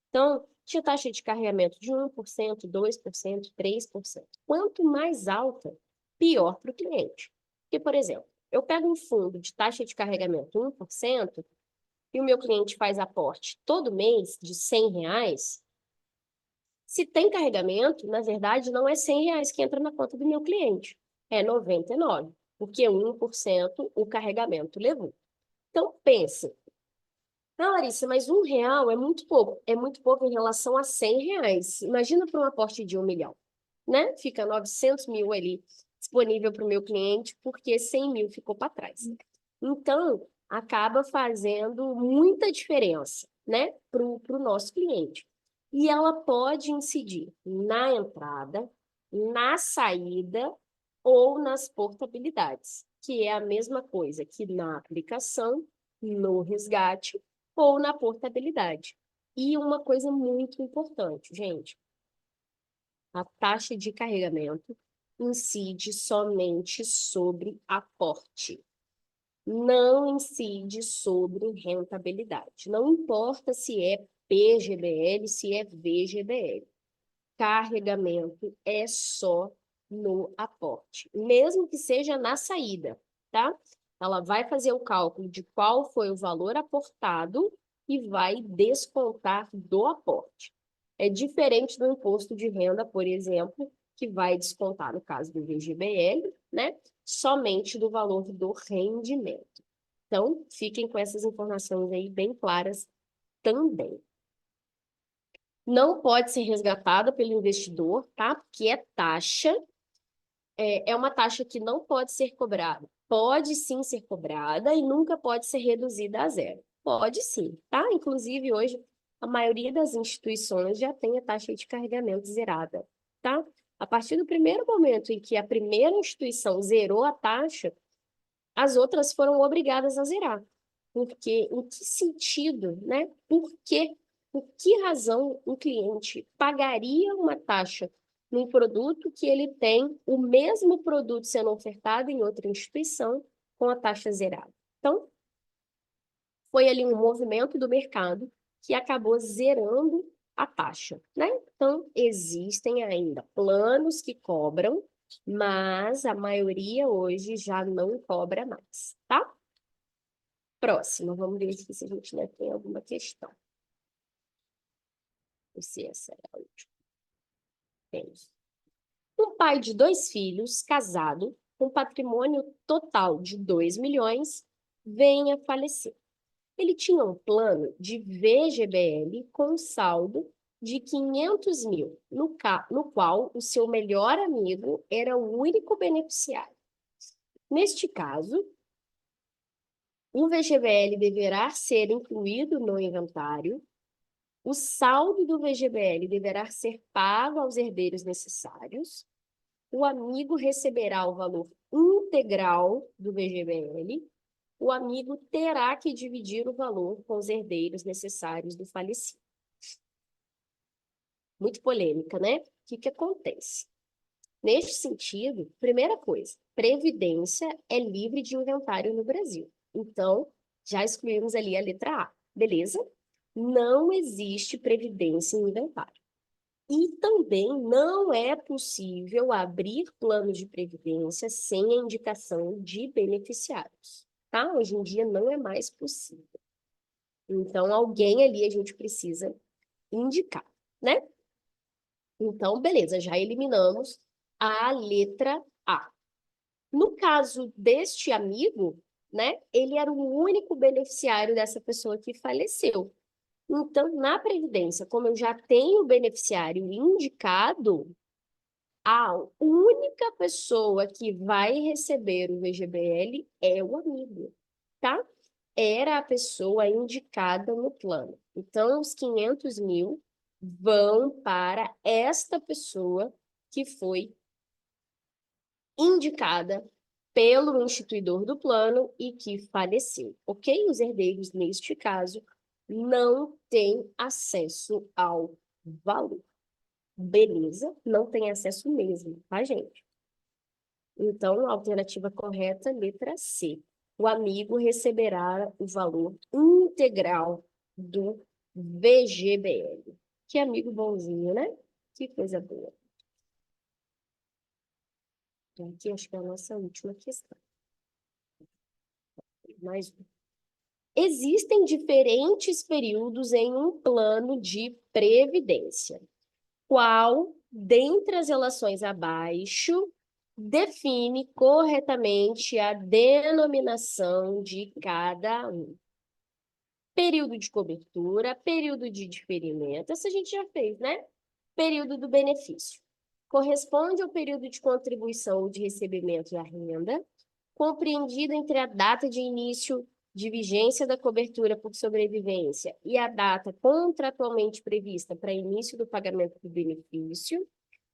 Então, tinha taxa de carregamento de 1%, 2%, 3%. Quanto mais alta, pior para o cliente. Porque, por exemplo, eu pego um fundo de taxa de carregamento 1% e o meu cliente faz aporte todo mês de R$ 100, se tem carregamento, na verdade, não é R$ 100 que entra na conta do meu cliente, é 99, porque 1% o carregamento levou. Então, pense, ah, Larissa, mas R$ 1 é muito pouco. É muito pouco em relação a R$ 100. Imagina para um aporte de 1 milhão, né? Fica 900 mil ali disponível para o meu cliente, porque 100 mil ficou para trás. Então, acaba fazendo muita diferença, né? Para o nosso cliente. E ela pode incidir na entrada, na saída ou nas portabilidades, que é a mesma coisa que na aplicação, no resgate ou na portabilidade. E uma coisa muito importante, gente, a taxa de carregamento incide somente sobre aporte, não incide sobre rentabilidade. Não importa se é PGBL, se é VGBL. Carregamento é só no aporte, mesmo que seja na saída, tá? Ela vai fazer o cálculo de qual foi o valor aportado e vai descontar do aporte. É diferente do imposto de renda, por exemplo, que vai descontar, no caso do VGBL, né, somente do valor do rendimento. Então, fiquem com essas informações aí bem claras também. Não pode ser resgatada pelo investidor, tá? Porque é taxa, é uma taxa que não pode ser cobrada. Pode sim ser cobrada e nunca pode ser reduzida a zero. Pode sim, tá? Inclusive, hoje, a maioria das instituições já tem a taxa de carregamento zerada, tá? A partir do primeiro momento em que a primeira instituição zerou a taxa, as outras foram obrigadas a zerar. Porque, em que sentido, né? Por quê? Por que razão um cliente pagaria uma taxa num produto que ele tem o mesmo produto sendo ofertado em outra instituição com a taxa zerada. Então, foi ali um movimento do mercado que acabou zerando a taxa, né? Então, existem ainda planos que cobram, mas a maioria hoje já não cobra mais, tá? Próximo, vamos ver aqui se a gente ainda tem alguma questão. Se essa é a última. Temos. Um pai de 2 filhos, casado, com patrimônio total de 2 milhões, vem a falecer. Ele tinha um plano de VGBL com saldo de 500 mil, no qual o seu melhor amigo era o único beneficiário. Neste caso, o VGBL deverá ser incluído no inventário, o saldo do VGBL deverá ser pago aos herdeiros necessários, o amigo receberá o valor integral do VGBL, o amigo terá que dividir o valor com os herdeiros necessários do falecido. Muito polêmica, né? O que acontece? Neste sentido, primeira coisa, previdência é livre de inventário no Brasil. Então, já excluímos ali a letra A, beleza? Não existe previdência em inventário. E também não é possível abrir plano de previdência sem a indicação de beneficiários, tá? Hoje em dia não é mais possível. Então, alguém ali a gente precisa indicar, né? Então, beleza, já eliminamos a letra A. No caso deste amigo, né, ele era o único beneficiário dessa pessoa que faleceu. Então, na Previdência, como eu já tenho o beneficiário indicado, a única pessoa que vai receber o VGBL é o amigo, tá? Era a pessoa indicada no plano. Então, os 500 mil vão para esta pessoa que foi indicada pelo instituidor do plano e que faleceu, ok? Os herdeiros, neste caso, não têm acesso ao valor. Beleza? Não tem acesso mesmo, tá, gente? Então, a alternativa correta, letra C. O amigo receberá o valor integral do VGBL. Que amigo bonzinho, né? Que coisa boa. Então, aqui acho que é a nossa última questão. Mais um. Existem diferentes períodos em um plano de previdência. Qual, dentre as relações abaixo, define corretamente a denominação de cada um? Período de cobertura, período de diferimento, essa a gente já fez, né? Período do benefício. Corresponde ao período de contribuição ou de recebimento da renda, compreendido entre a data de início de vigência da cobertura por sobrevivência e a data contratualmente prevista para início do pagamento do benefício,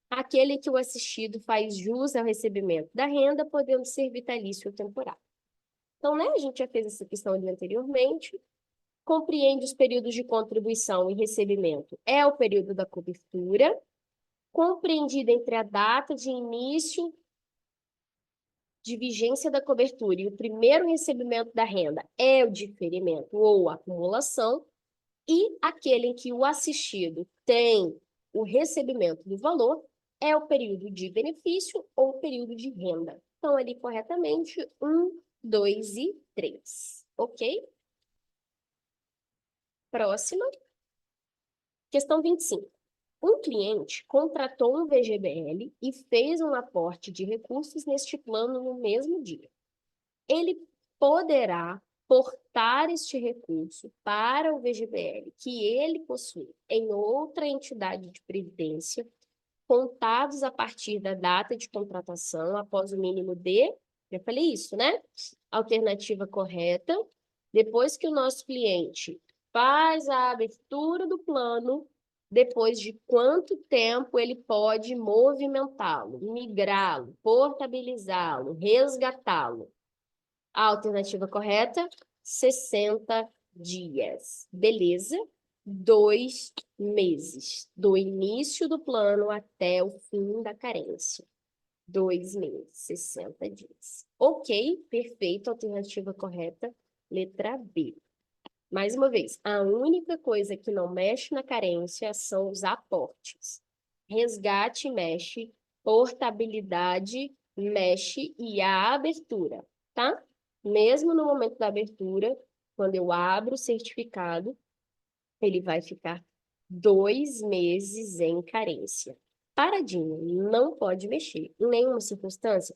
aquele que o assistido faz jus ao recebimento da renda, podendo ser vitalício ou temporário. Então, né, a gente já fez essa questão ali anteriormente. Compreende os períodos de contribuição e recebimento. É o período da cobertura, compreendido entre a data de início de vigência da cobertura e o primeiro recebimento da renda é o diferimento ou acumulação, e aquele em que o assistido tem o recebimento do valor é o período de benefício ou período de renda. Então, ali corretamente, 1, 2 e 3, ok? Próxima. Questão 25. Um cliente contratou um VGBL e fez um aporte de recursos neste plano no mesmo dia. Ele poderá portar este recurso para o VGBL que ele possui em outra entidade de previdência, contados a partir da data de contratação, após o mínimo de... Já falei isso, né? Alternativa correta. Depois que o nosso cliente faz a abertura do plano, depois de quanto tempo ele pode movimentá-lo, migrá-lo, portabilizá-lo, resgatá-lo? A alternativa correta, 60 dias. Beleza? 2 meses, do início do plano até o fim da carência. 2 meses, 60 dias. Ok, perfeito, alternativa correta, letra B. Mais uma vez, a única coisa que não mexe na carência são os aportes. Resgate mexe, portabilidade mexe e a abertura, tá? Mesmo no momento da abertura, quando eu abro o certificado, ele vai ficar 2 meses em carência. Paradinho, não pode mexer em nenhuma circunstância,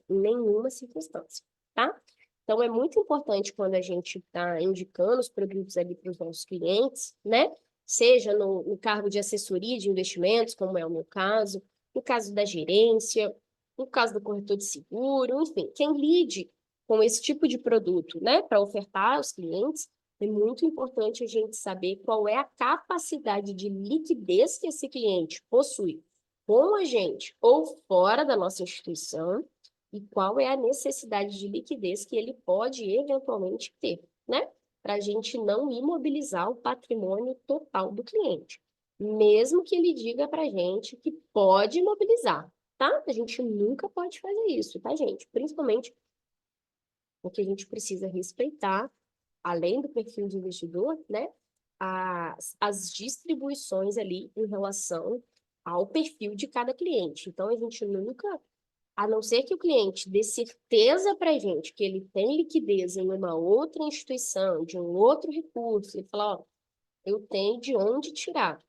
tá? Então, é muito importante quando a gente está indicando os produtos ali para os nossos clientes, né? Seja no cargo de assessoria de investimentos, como é o meu caso, no caso da gerência, no caso do corretor de seguro, enfim, quem lide com esse tipo de produto, né, para ofertar aos clientes, é muito importante a gente saber qual é a capacidade de liquidez que esse cliente possui com a gente ou fora da nossa instituição e qual é a necessidade de liquidez que ele pode eventualmente ter, né? Para a gente não imobilizar o patrimônio total do cliente, mesmo que ele diga para a gente que pode imobilizar, tá? A gente nunca pode fazer isso, tá, gente? Principalmente porque a gente precisa respeitar, além do perfil de investidor, né, as distribuições ali em relação ao perfil de cada cliente. Então, a gente nunca, a não ser que o cliente dê certeza para a gente que ele tem liquidez em uma outra instituição, de um outro recurso, ele fala, ó, eu tenho de onde tirar.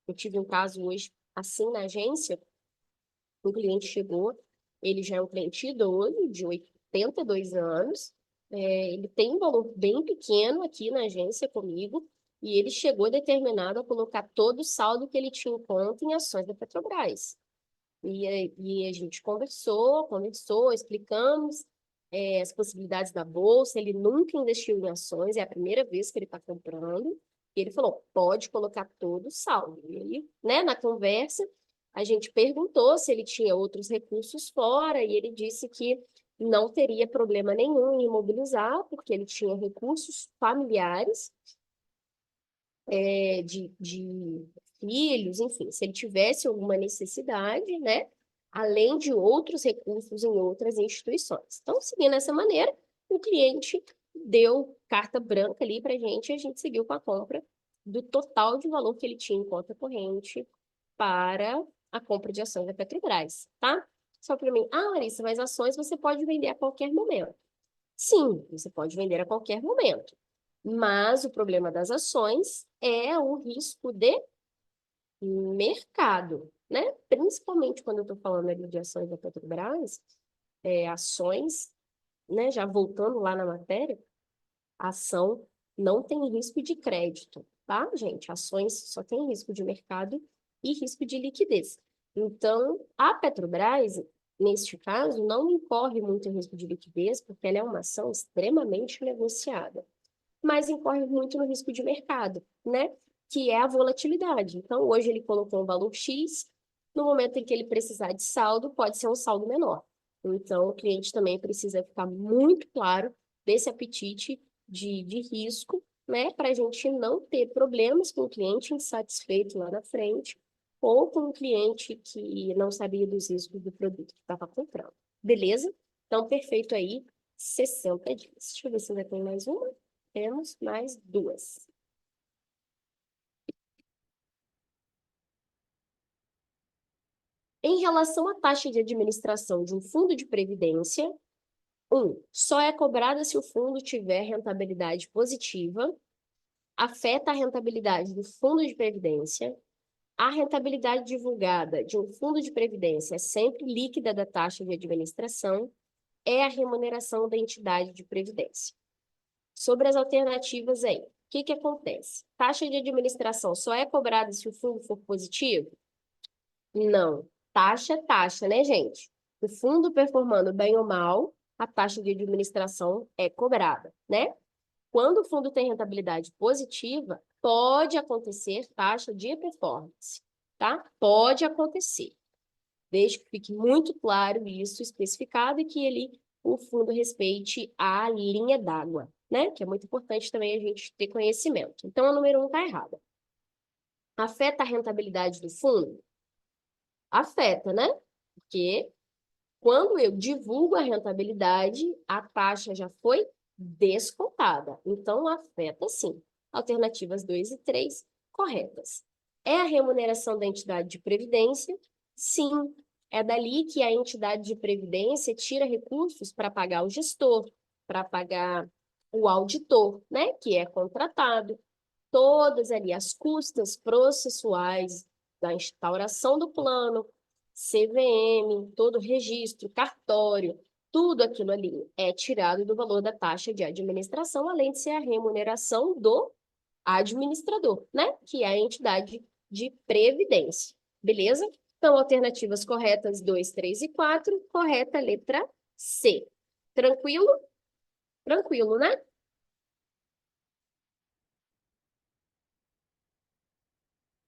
Eu tive um caso hoje, assim, na agência, um cliente chegou, ele já é um cliente idoso, de 82 anos, ele tem um valor bem pequeno aqui na agência comigo, e ele chegou determinado a colocar todo o saldo que ele tinha em conta em ações da Petrobras. E a gente conversou, explicamos as possibilidades da bolsa, ele nunca investiu em ações, é a primeira vez que ele está comprando, e ele falou, pode colocar todo o saldo. E ele, né, na conversa, a gente perguntou se ele tinha outros recursos fora, e ele disse que não teria problema nenhum em imobilizar, porque ele tinha recursos familiares, de filhos, enfim, se ele tivesse alguma necessidade, né, além de outros recursos em outras instituições. Então, seguindo essa maneira, o cliente deu carta branca ali para a gente seguiu com a compra do total de valor que ele tinha em conta corrente para a compra de ações da Petrobras, tá? Só para mim, Larissa, mas ações você pode vender a qualquer momento. Sim, você pode vender a qualquer momento. Mas o problema das ações é o risco de mercado, né? Principalmente quando eu estou falando ali de ações da Petrobras, ações, né? Já voltando lá na matéria, a ação não tem risco de crédito, tá, gente? Ações só tem risco de mercado e risco de liquidez. Então, a Petrobras, neste caso, não incorre muito em risco de liquidez, porque ela é uma ação extremamente negociada, mas incorre muito no risco de mercado, né? Que é a volatilidade. Então, hoje ele colocou um valor X, no momento em que ele precisar de saldo, pode ser um saldo menor. Então, o cliente também precisa ficar muito claro desse apetite de risco, né? Para a gente não ter problemas com o cliente insatisfeito lá na frente, ou com o cliente que não sabia dos riscos do produto que estava comprando. Beleza? Então, perfeito aí, 60 dias. Deixa eu ver se ainda tem mais uma. Temos mais duas. Em relação à taxa de administração de um fundo de previdência, só é cobrada se o fundo tiver rentabilidade positiva, afeta a rentabilidade do fundo de previdência, a rentabilidade divulgada de um fundo de previdência é sempre líquida da taxa de administração, é a remuneração da entidade de previdência. Sobre as alternativas aí, o que acontece? Taxa de administração só é cobrada se o fundo for positivo? Não. Taxa é taxa, né, gente? O fundo performando bem ou mal, a taxa de administração é cobrada, né? Quando o fundo tem rentabilidade positiva, pode acontecer taxa de performance, tá? Pode acontecer. Desde que fique muito claro isso especificado e que ele, o fundo respeite a linha d'água, né? Que é muito importante também a gente ter conhecimento. Então, a número 1 está errada. Afeta a rentabilidade do fundo? Afeta, né? Porque quando eu divulgo a rentabilidade, a taxa já foi descontada. Então, afeta sim. Alternativas 2 e 3, corretas. É a remuneração da entidade de previdência? Sim. É dali que a entidade de previdência tira recursos para pagar o gestor, para pagar o auditor, né, que é contratado. Todas ali as custas processuais da instauração do plano, CVM, todo o registro, cartório, tudo aquilo ali é tirado do valor da taxa de administração, além de ser a remuneração do administrador, né? Que é a entidade de previdência. Beleza? Então, alternativas corretas 2, 3 e 4. Correta letra C. Tranquilo? Tranquilo, né?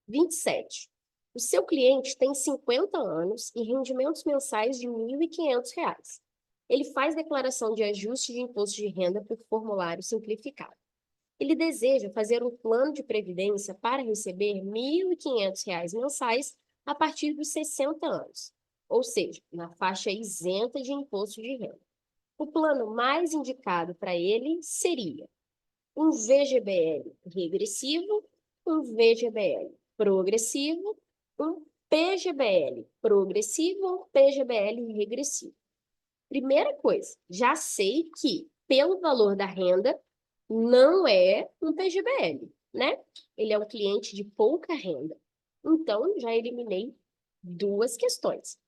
27. O seu cliente tem 50 anos e rendimentos mensais de R$ 1.500. Ele faz declaração de ajuste de imposto de renda por formulário simplificado. Ele deseja fazer um plano de previdência para receber R$ 1.500 mensais a partir dos 60 anos, ou seja, na faixa isenta de imposto de renda. O plano mais indicado para ele seria um VGBL regressivo, um VGBL progressivo, um PGBL progressivo ou um PGBL regressivo. Primeira coisa, já sei que, pelo valor da renda, não é um PGBL, né? Ele é um cliente de pouca renda. Então, já eliminei duas questões.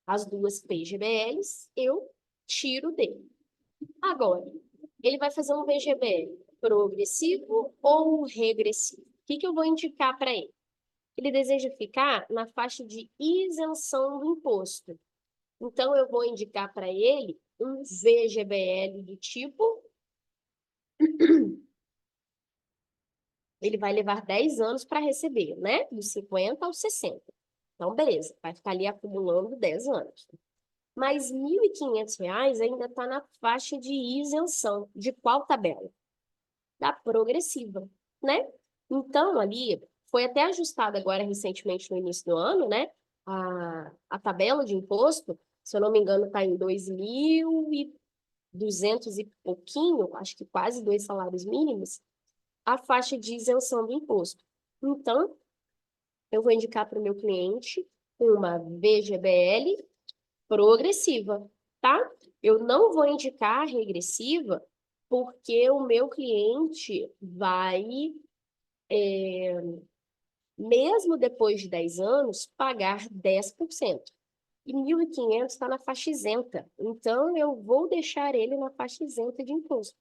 As duas PGBLs eu tiro dele. Agora, ele vai fazer um VGBL progressivo ou regressivo? O que eu vou indicar para ele? Ele deseja ficar na faixa de isenção do imposto. Então, eu vou indicar para ele um VGBL do tipo... Ele vai levar 10 anos para receber, né? Dos 50 aos 60. Então, beleza, vai ficar ali acumulando 10 anos. Mas R$ 1.500 ainda está na faixa de isenção. De qual tabela? Da progressiva, né? Então, ali, foi até ajustada agora recentemente no início do ano, né? A tabela de imposto, se eu não me engano, está em 2.200 e pouquinho, acho que quase 2 salários mínimos, a faixa de isenção do imposto. Então, eu vou indicar para o meu cliente uma VGBL progressiva, tá? Eu não vou indicar a regressiva porque o meu cliente vai, mesmo depois de 10 anos, pagar 10%. E 1.500 está na faixa isenta. Então, eu vou deixar ele na faixa isenta de imposto.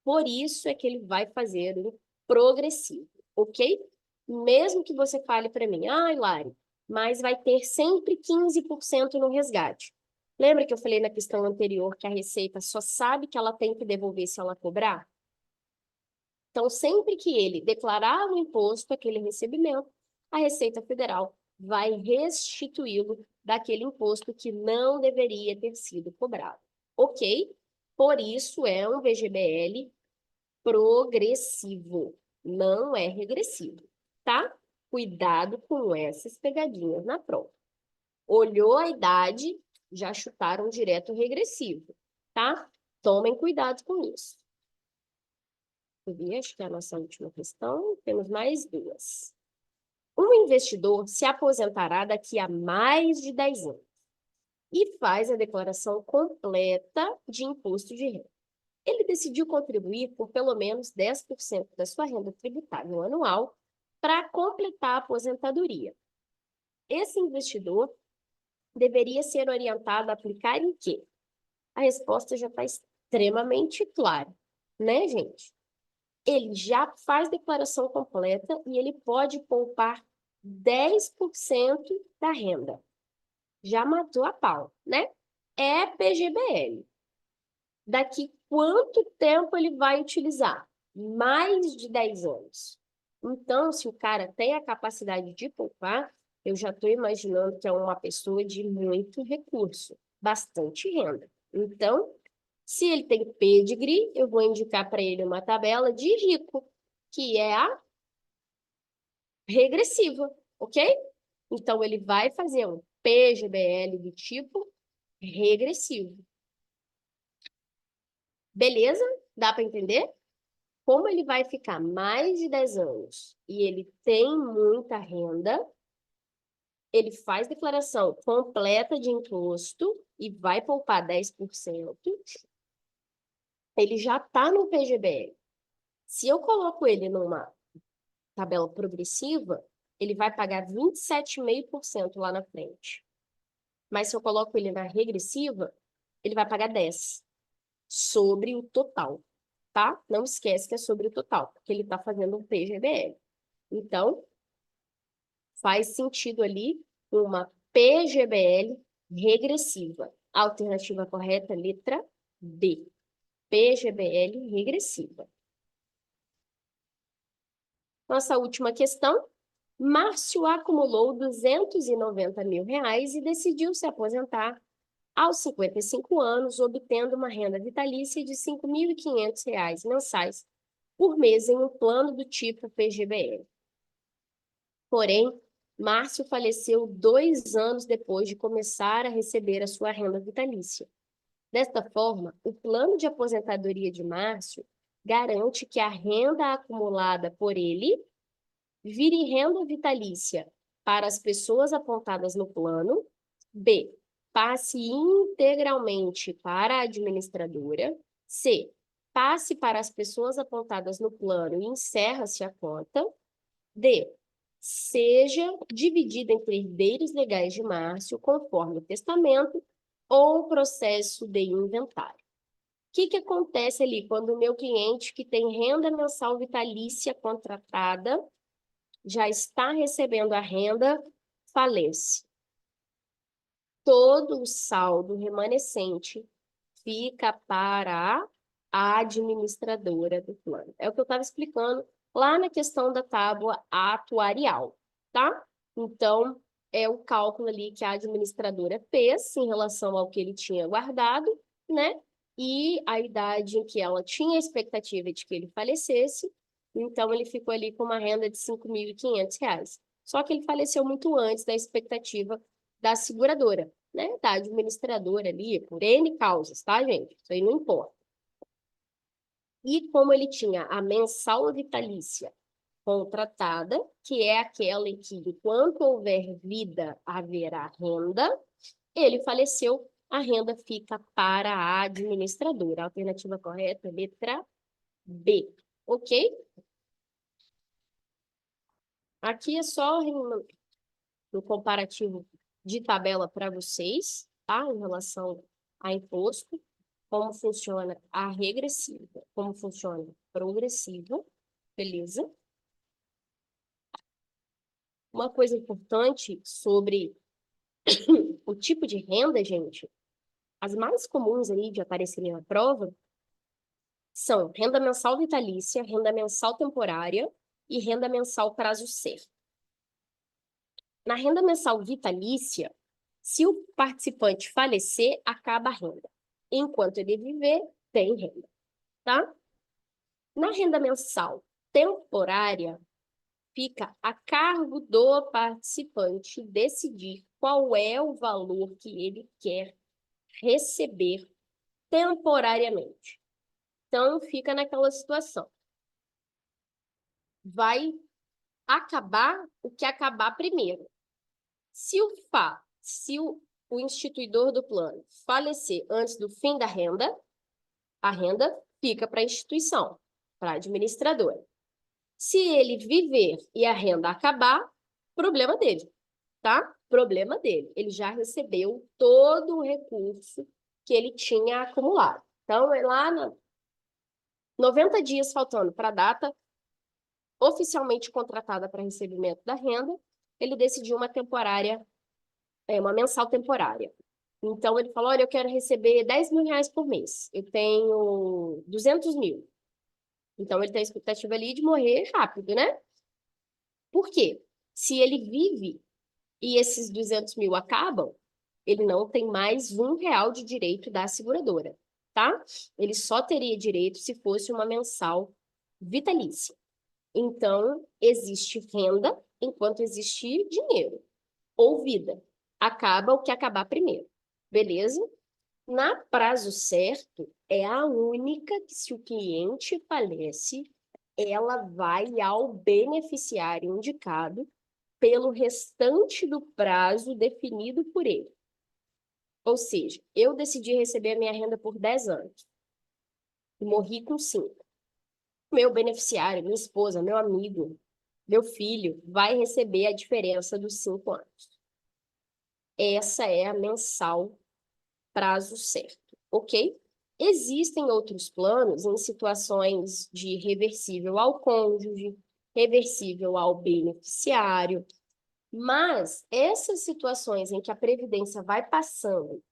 Por isso é que ele vai fazer um progressivo, ok? Mesmo que você fale para mim, ai, Lari, mas vai ter sempre 15% no resgate. Lembra que eu falei na questão anterior que a Receita só sabe que ela tem que devolver se ela cobrar? Então, sempre que ele declarar no imposto aquele recebimento, a Receita Federal vai restituí-lo daquele imposto que não deveria ter sido cobrado, ok? Por isso é um VGBL progressivo, não é regressivo, tá? Cuidado com essas pegadinhas na prova. Olhou a idade, já chutaram direto regressivo, tá? Tomem cuidado com isso. Acho que é a nossa última questão. Temos mais duas. Um investidor se aposentará daqui a mais de 10 anos e faz a declaração completa de imposto de renda. Ele decidiu contribuir por pelo menos 10% da sua renda tributável anual para completar a aposentadoria. Esse investidor deveria ser orientado a aplicar em quê? A resposta já está extremamente clara, né, gente? Ele já faz declaração completa e ele pode poupar 10% da renda. Já matou a pau, né? É PGBL. Daqui quanto tempo ele vai utilizar? Mais de 10 anos. Então, se o cara tem a capacidade de poupar, eu já estou imaginando que é uma pessoa de muito recurso, bastante renda. Então, se ele tem pedigree, eu vou indicar para ele uma tabela de rico, que é a regressiva, ok? Então, ele vai fazer um PGBL do tipo regressivo. Beleza? Dá para entender? Como ele vai ficar mais de 10 anos e ele tem muita renda, ele faz declaração completa de imposto e vai poupar 10%, ele já está no PGBL. Se eu coloco ele numa tabela progressiva, ele vai pagar 27,5% lá na frente. Mas se eu coloco ele na regressiva, ele vai pagar 10% sobre o total, tá? Não esquece que é sobre o total, porque ele está fazendo um PGBL. Então, faz sentido ali uma PGBL regressiva. A alternativa correta, letra B. PGBL regressiva. Nossa última questão. Márcio acumulou R$ 290 mil e decidiu se aposentar aos 55 anos, obtendo uma renda vitalícia de R$ 5.500 mensais por mês em um plano do tipo PGBL. Porém, Márcio faleceu 2 anos depois de começar a receber a sua renda vitalícia. Desta forma, o plano de aposentadoria de Márcio garante que a renda acumulada por ele vire renda vitalícia para as pessoas apontadas no plano, B, passe integralmente para a administradora, C, passe para as pessoas apontadas no plano e encerra-se a conta, D, seja dividida entre herdeiros legais de Márcio, conforme o testamento ou processo de inventário. O que acontece ali quando o meu cliente que tem renda mensal vitalícia contratada já está recebendo a renda, falece? Todo o saldo remanescente fica para a administradora do plano. É o que eu estava explicando lá na questão da tábua atuarial, tá? Então, é o cálculo ali que a administradora fez em relação ao que ele tinha guardado, né? E a idade em que ela tinha a expectativa de que ele falecesse. Então, ele ficou ali com uma renda de R$ 5.500. Só que ele faleceu muito antes da expectativa da seguradora, né? Da administradora ali, por N causas, tá, gente? Isso aí não importa. E como ele tinha a mensal vitalícia contratada, que é aquela em que, enquanto houver vida, haverá renda, ele faleceu, a renda fica para a administradora. A alternativa correta é letra B, ok? Aqui é só um comparativo de tabela para vocês, tá? Em relação a imposto, como funciona a regressiva, como funciona a progressiva, beleza? Uma coisa importante sobre o tipo de renda, gente, as mais comuns aí de aparecerem na prova são renda mensal vitalícia, renda mensal temporária e renda mensal prazo certo. Na renda mensal vitalícia, se o participante falecer, acaba a renda. Enquanto ele viver, tem renda, tá? Na renda mensal temporária, fica a cargo do participante decidir qual é o valor que ele quer receber temporariamente. Então, fica naquela situação. Vai acabar o que acabar primeiro. Se o instituidor do plano falecer antes do fim da renda, a renda fica para a instituição, para a administradora. Se ele viver e a renda acabar, problema dele, tá? Problema dele. Ele já recebeu todo o recurso que ele tinha acumulado. Então, é lá 90 dias faltando para a data oficialmente contratada para recebimento da renda, ele decidiu uma mensal temporária. Então, ele falou, olha, eu quero receber R$ 10.000 por mês. Eu tenho 200 mil. Então, ele tem a expectativa ali de morrer rápido, né? Por quê? Se ele vive e esses 200 mil acabam, ele não tem mais R$ 1 de direito da seguradora, tá? Ele só teria direito se fosse uma mensal vitalícia. Então, existe renda enquanto existe dinheiro, ou vida. Acaba o que acabar primeiro, beleza? Na prazo certo, é a única que, se o cliente falece, ela vai ao beneficiário indicado pelo restante do prazo definido por ele. Ou seja, eu decidi receber a minha renda por 10 anos e morri com 5. Meu beneficiário, minha esposa, meu amigo, meu filho, vai receber a diferença dos 5 anos. Essa é a mensal prazo certo, ok? Existem outros planos em situações de reversível ao cônjuge, reversível ao beneficiário, mas essas situações em que a previdência vai passando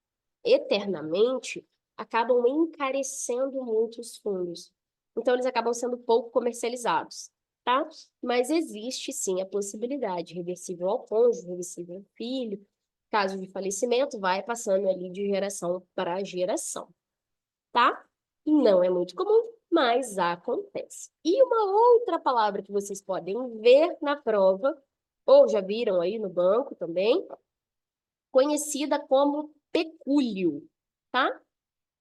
eternamente acabam encarecendo muito os fundos. Então, eles acabam sendo pouco comercializados, tá? Mas existe, sim, a possibilidade reversível ao cônjuge, reversível ao filho. Caso de falecimento, vai passando ali de geração para geração, tá? Não é muito comum, mas acontece. E uma outra palavra que vocês podem ver na prova, ou já viram aí no banco também, conhecida como pecúlio, tá?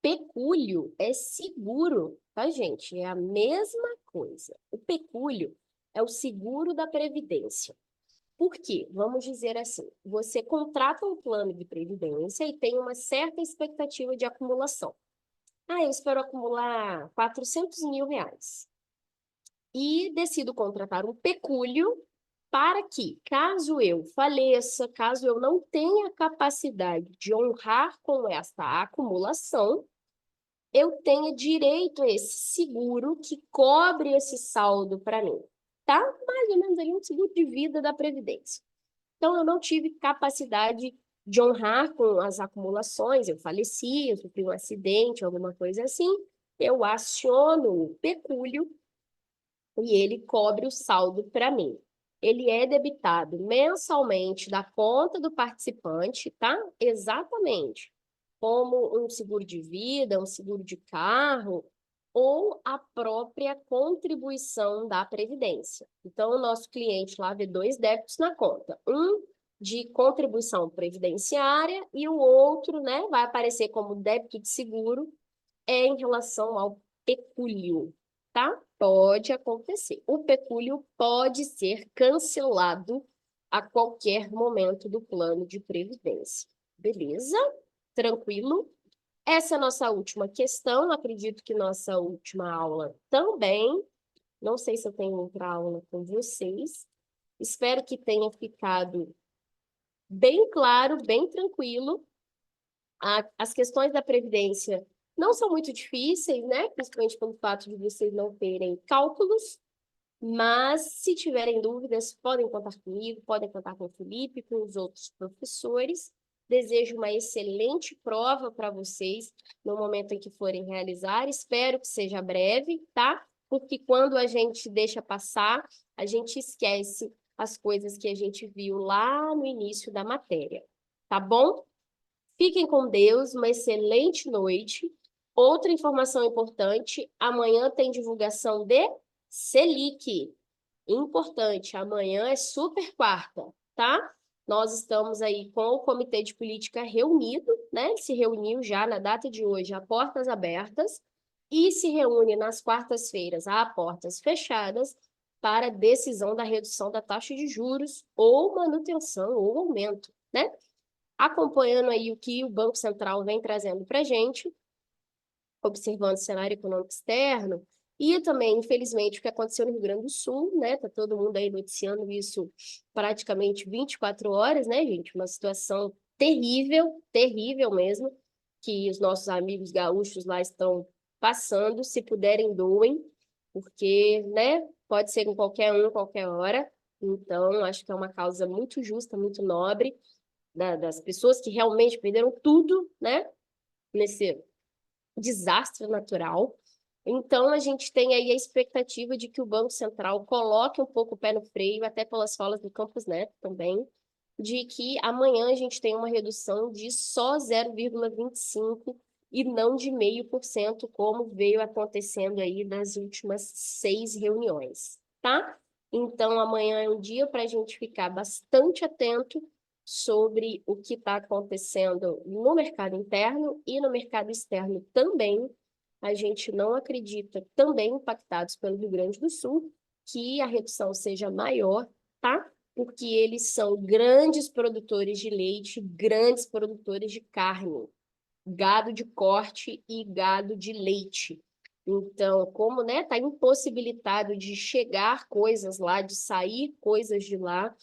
Pecúlio é seguro, tá, gente? É a mesma coisa. O pecúlio é o seguro da previdência. Por quê? Vamos dizer assim, você contrata um plano de previdência e tem uma certa expectativa de acumulação. Ah, eu espero acumular 400 mil reais. E decido contratar um pecúlio para que, caso eu faleça, caso eu não tenha capacidade de honrar com esta acumulação, eu tenha direito a esse seguro que cobre esse saldo para mim, tá? Mais ou menos ali um seguro de vida da Previdência. Então, eu não tive capacidade de honrar com as acumulações, eu faleci, eu sofri um acidente, alguma coisa assim, eu aciono o pecúlio e ele cobre o saldo para mim. Ele é debitado mensalmente da conta do participante, tá? Exatamente. Como um seguro de vida, um seguro de carro, ou a própria contribuição da Previdência. Então, o nosso cliente lá vê 2 débitos na conta. Um de contribuição previdenciária e o outro, né, vai aparecer como débito de seguro, é em relação ao pecúlio, tá? Pode acontecer. O pecúlio pode ser cancelado a qualquer momento do plano de previdência. Beleza? Tranquilo? Essa é a nossa última questão. Acredito que nossa última aula também. Não sei se eu tenho outra aula com vocês. Espero que tenha ficado bem claro, bem tranquilo. As questões da Previdência não são muito difíceis, né? Principalmente pelo fato de vocês não terem cálculos, mas se tiverem dúvidas, podem contar comigo, podem contar com o Felipe, com os outros professores. Desejo uma excelente prova para vocês no momento em que forem realizar. Espero que seja breve, tá? Porque quando a gente deixa passar, a gente esquece as coisas que a gente viu lá no início da matéria. Tá bom? Fiquem com Deus, uma excelente noite. Outra informação importante, amanhã tem divulgação de Selic. Importante, amanhã é super quarta, tá? Nós estamos aí com o Comitê de Política reunido, né? Se reuniu já na data de hoje a portas abertas e se reúne nas quartas-feiras a portas fechadas para decisão da redução da taxa de juros ou manutenção ou aumento, né? Acompanhando aí o que o Banco Central vem trazendo para a gente, observando o cenário econômico externo, e também, infelizmente, o que aconteceu no Rio Grande do Sul, né? Tá todo mundo aí noticiando isso praticamente 24 horas, né, gente? Uma situação terrível, terrível mesmo, que os nossos amigos gaúchos lá estão passando. Se puderem, doem, porque, né, pode ser com qualquer um, qualquer hora. Então, acho que é uma causa muito justa, muito nobre, das pessoas que realmente perderam tudo, né, nesse desastre natural. Então, a gente tem aí a expectativa de que o Banco Central coloque um pouco o pé no freio, até pelas falas do Campos Neto também, de que amanhã a gente tem uma redução de só 0,25% e não de 0,5%, como veio acontecendo aí nas últimas 6 reuniões, tá? Então, amanhã é um dia para a gente ficar bastante atento sobre o que está acontecendo no mercado interno e no mercado externo também. A gente não acredita, também impactados pelo Rio Grande do Sul, que a redução seja maior, tá? Porque eles são grandes produtores de leite, grandes produtores de carne, gado de corte e gado de leite. Então, como, né, tá impossibilitado de chegar coisas lá, de sair coisas de lá,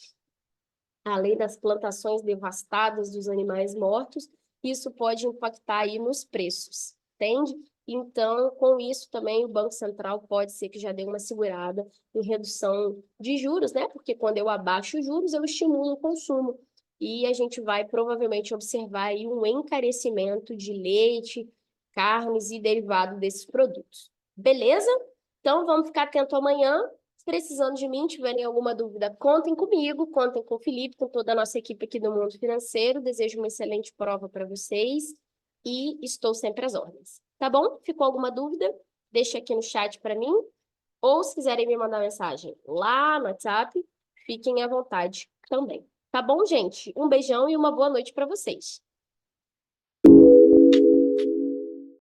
além das plantações devastadas dos animais mortos, isso pode impactar aí nos preços, entende? Então, com isso também o Banco Central pode ser que já dê uma segurada em redução de juros, né? Porque quando eu abaixo os juros, eu estimulo o consumo. E a gente vai provavelmente observar aí um encarecimento de leite, carnes e derivado desses produtos. Beleza? Então, vamos ficar atento amanhã. Precisando de mim, tiverem alguma dúvida, contem comigo, contem com o Felipe, com toda a nossa equipe aqui do Mundo Financeiro. Desejo uma excelente prova para vocês e estou sempre às ordens. Tá bom? Ficou alguma dúvida? Deixa aqui no chat para mim. Ou se quiserem me mandar mensagem lá no WhatsApp, fiquem à vontade também. Tá bom, gente? Um beijão e uma boa noite para vocês.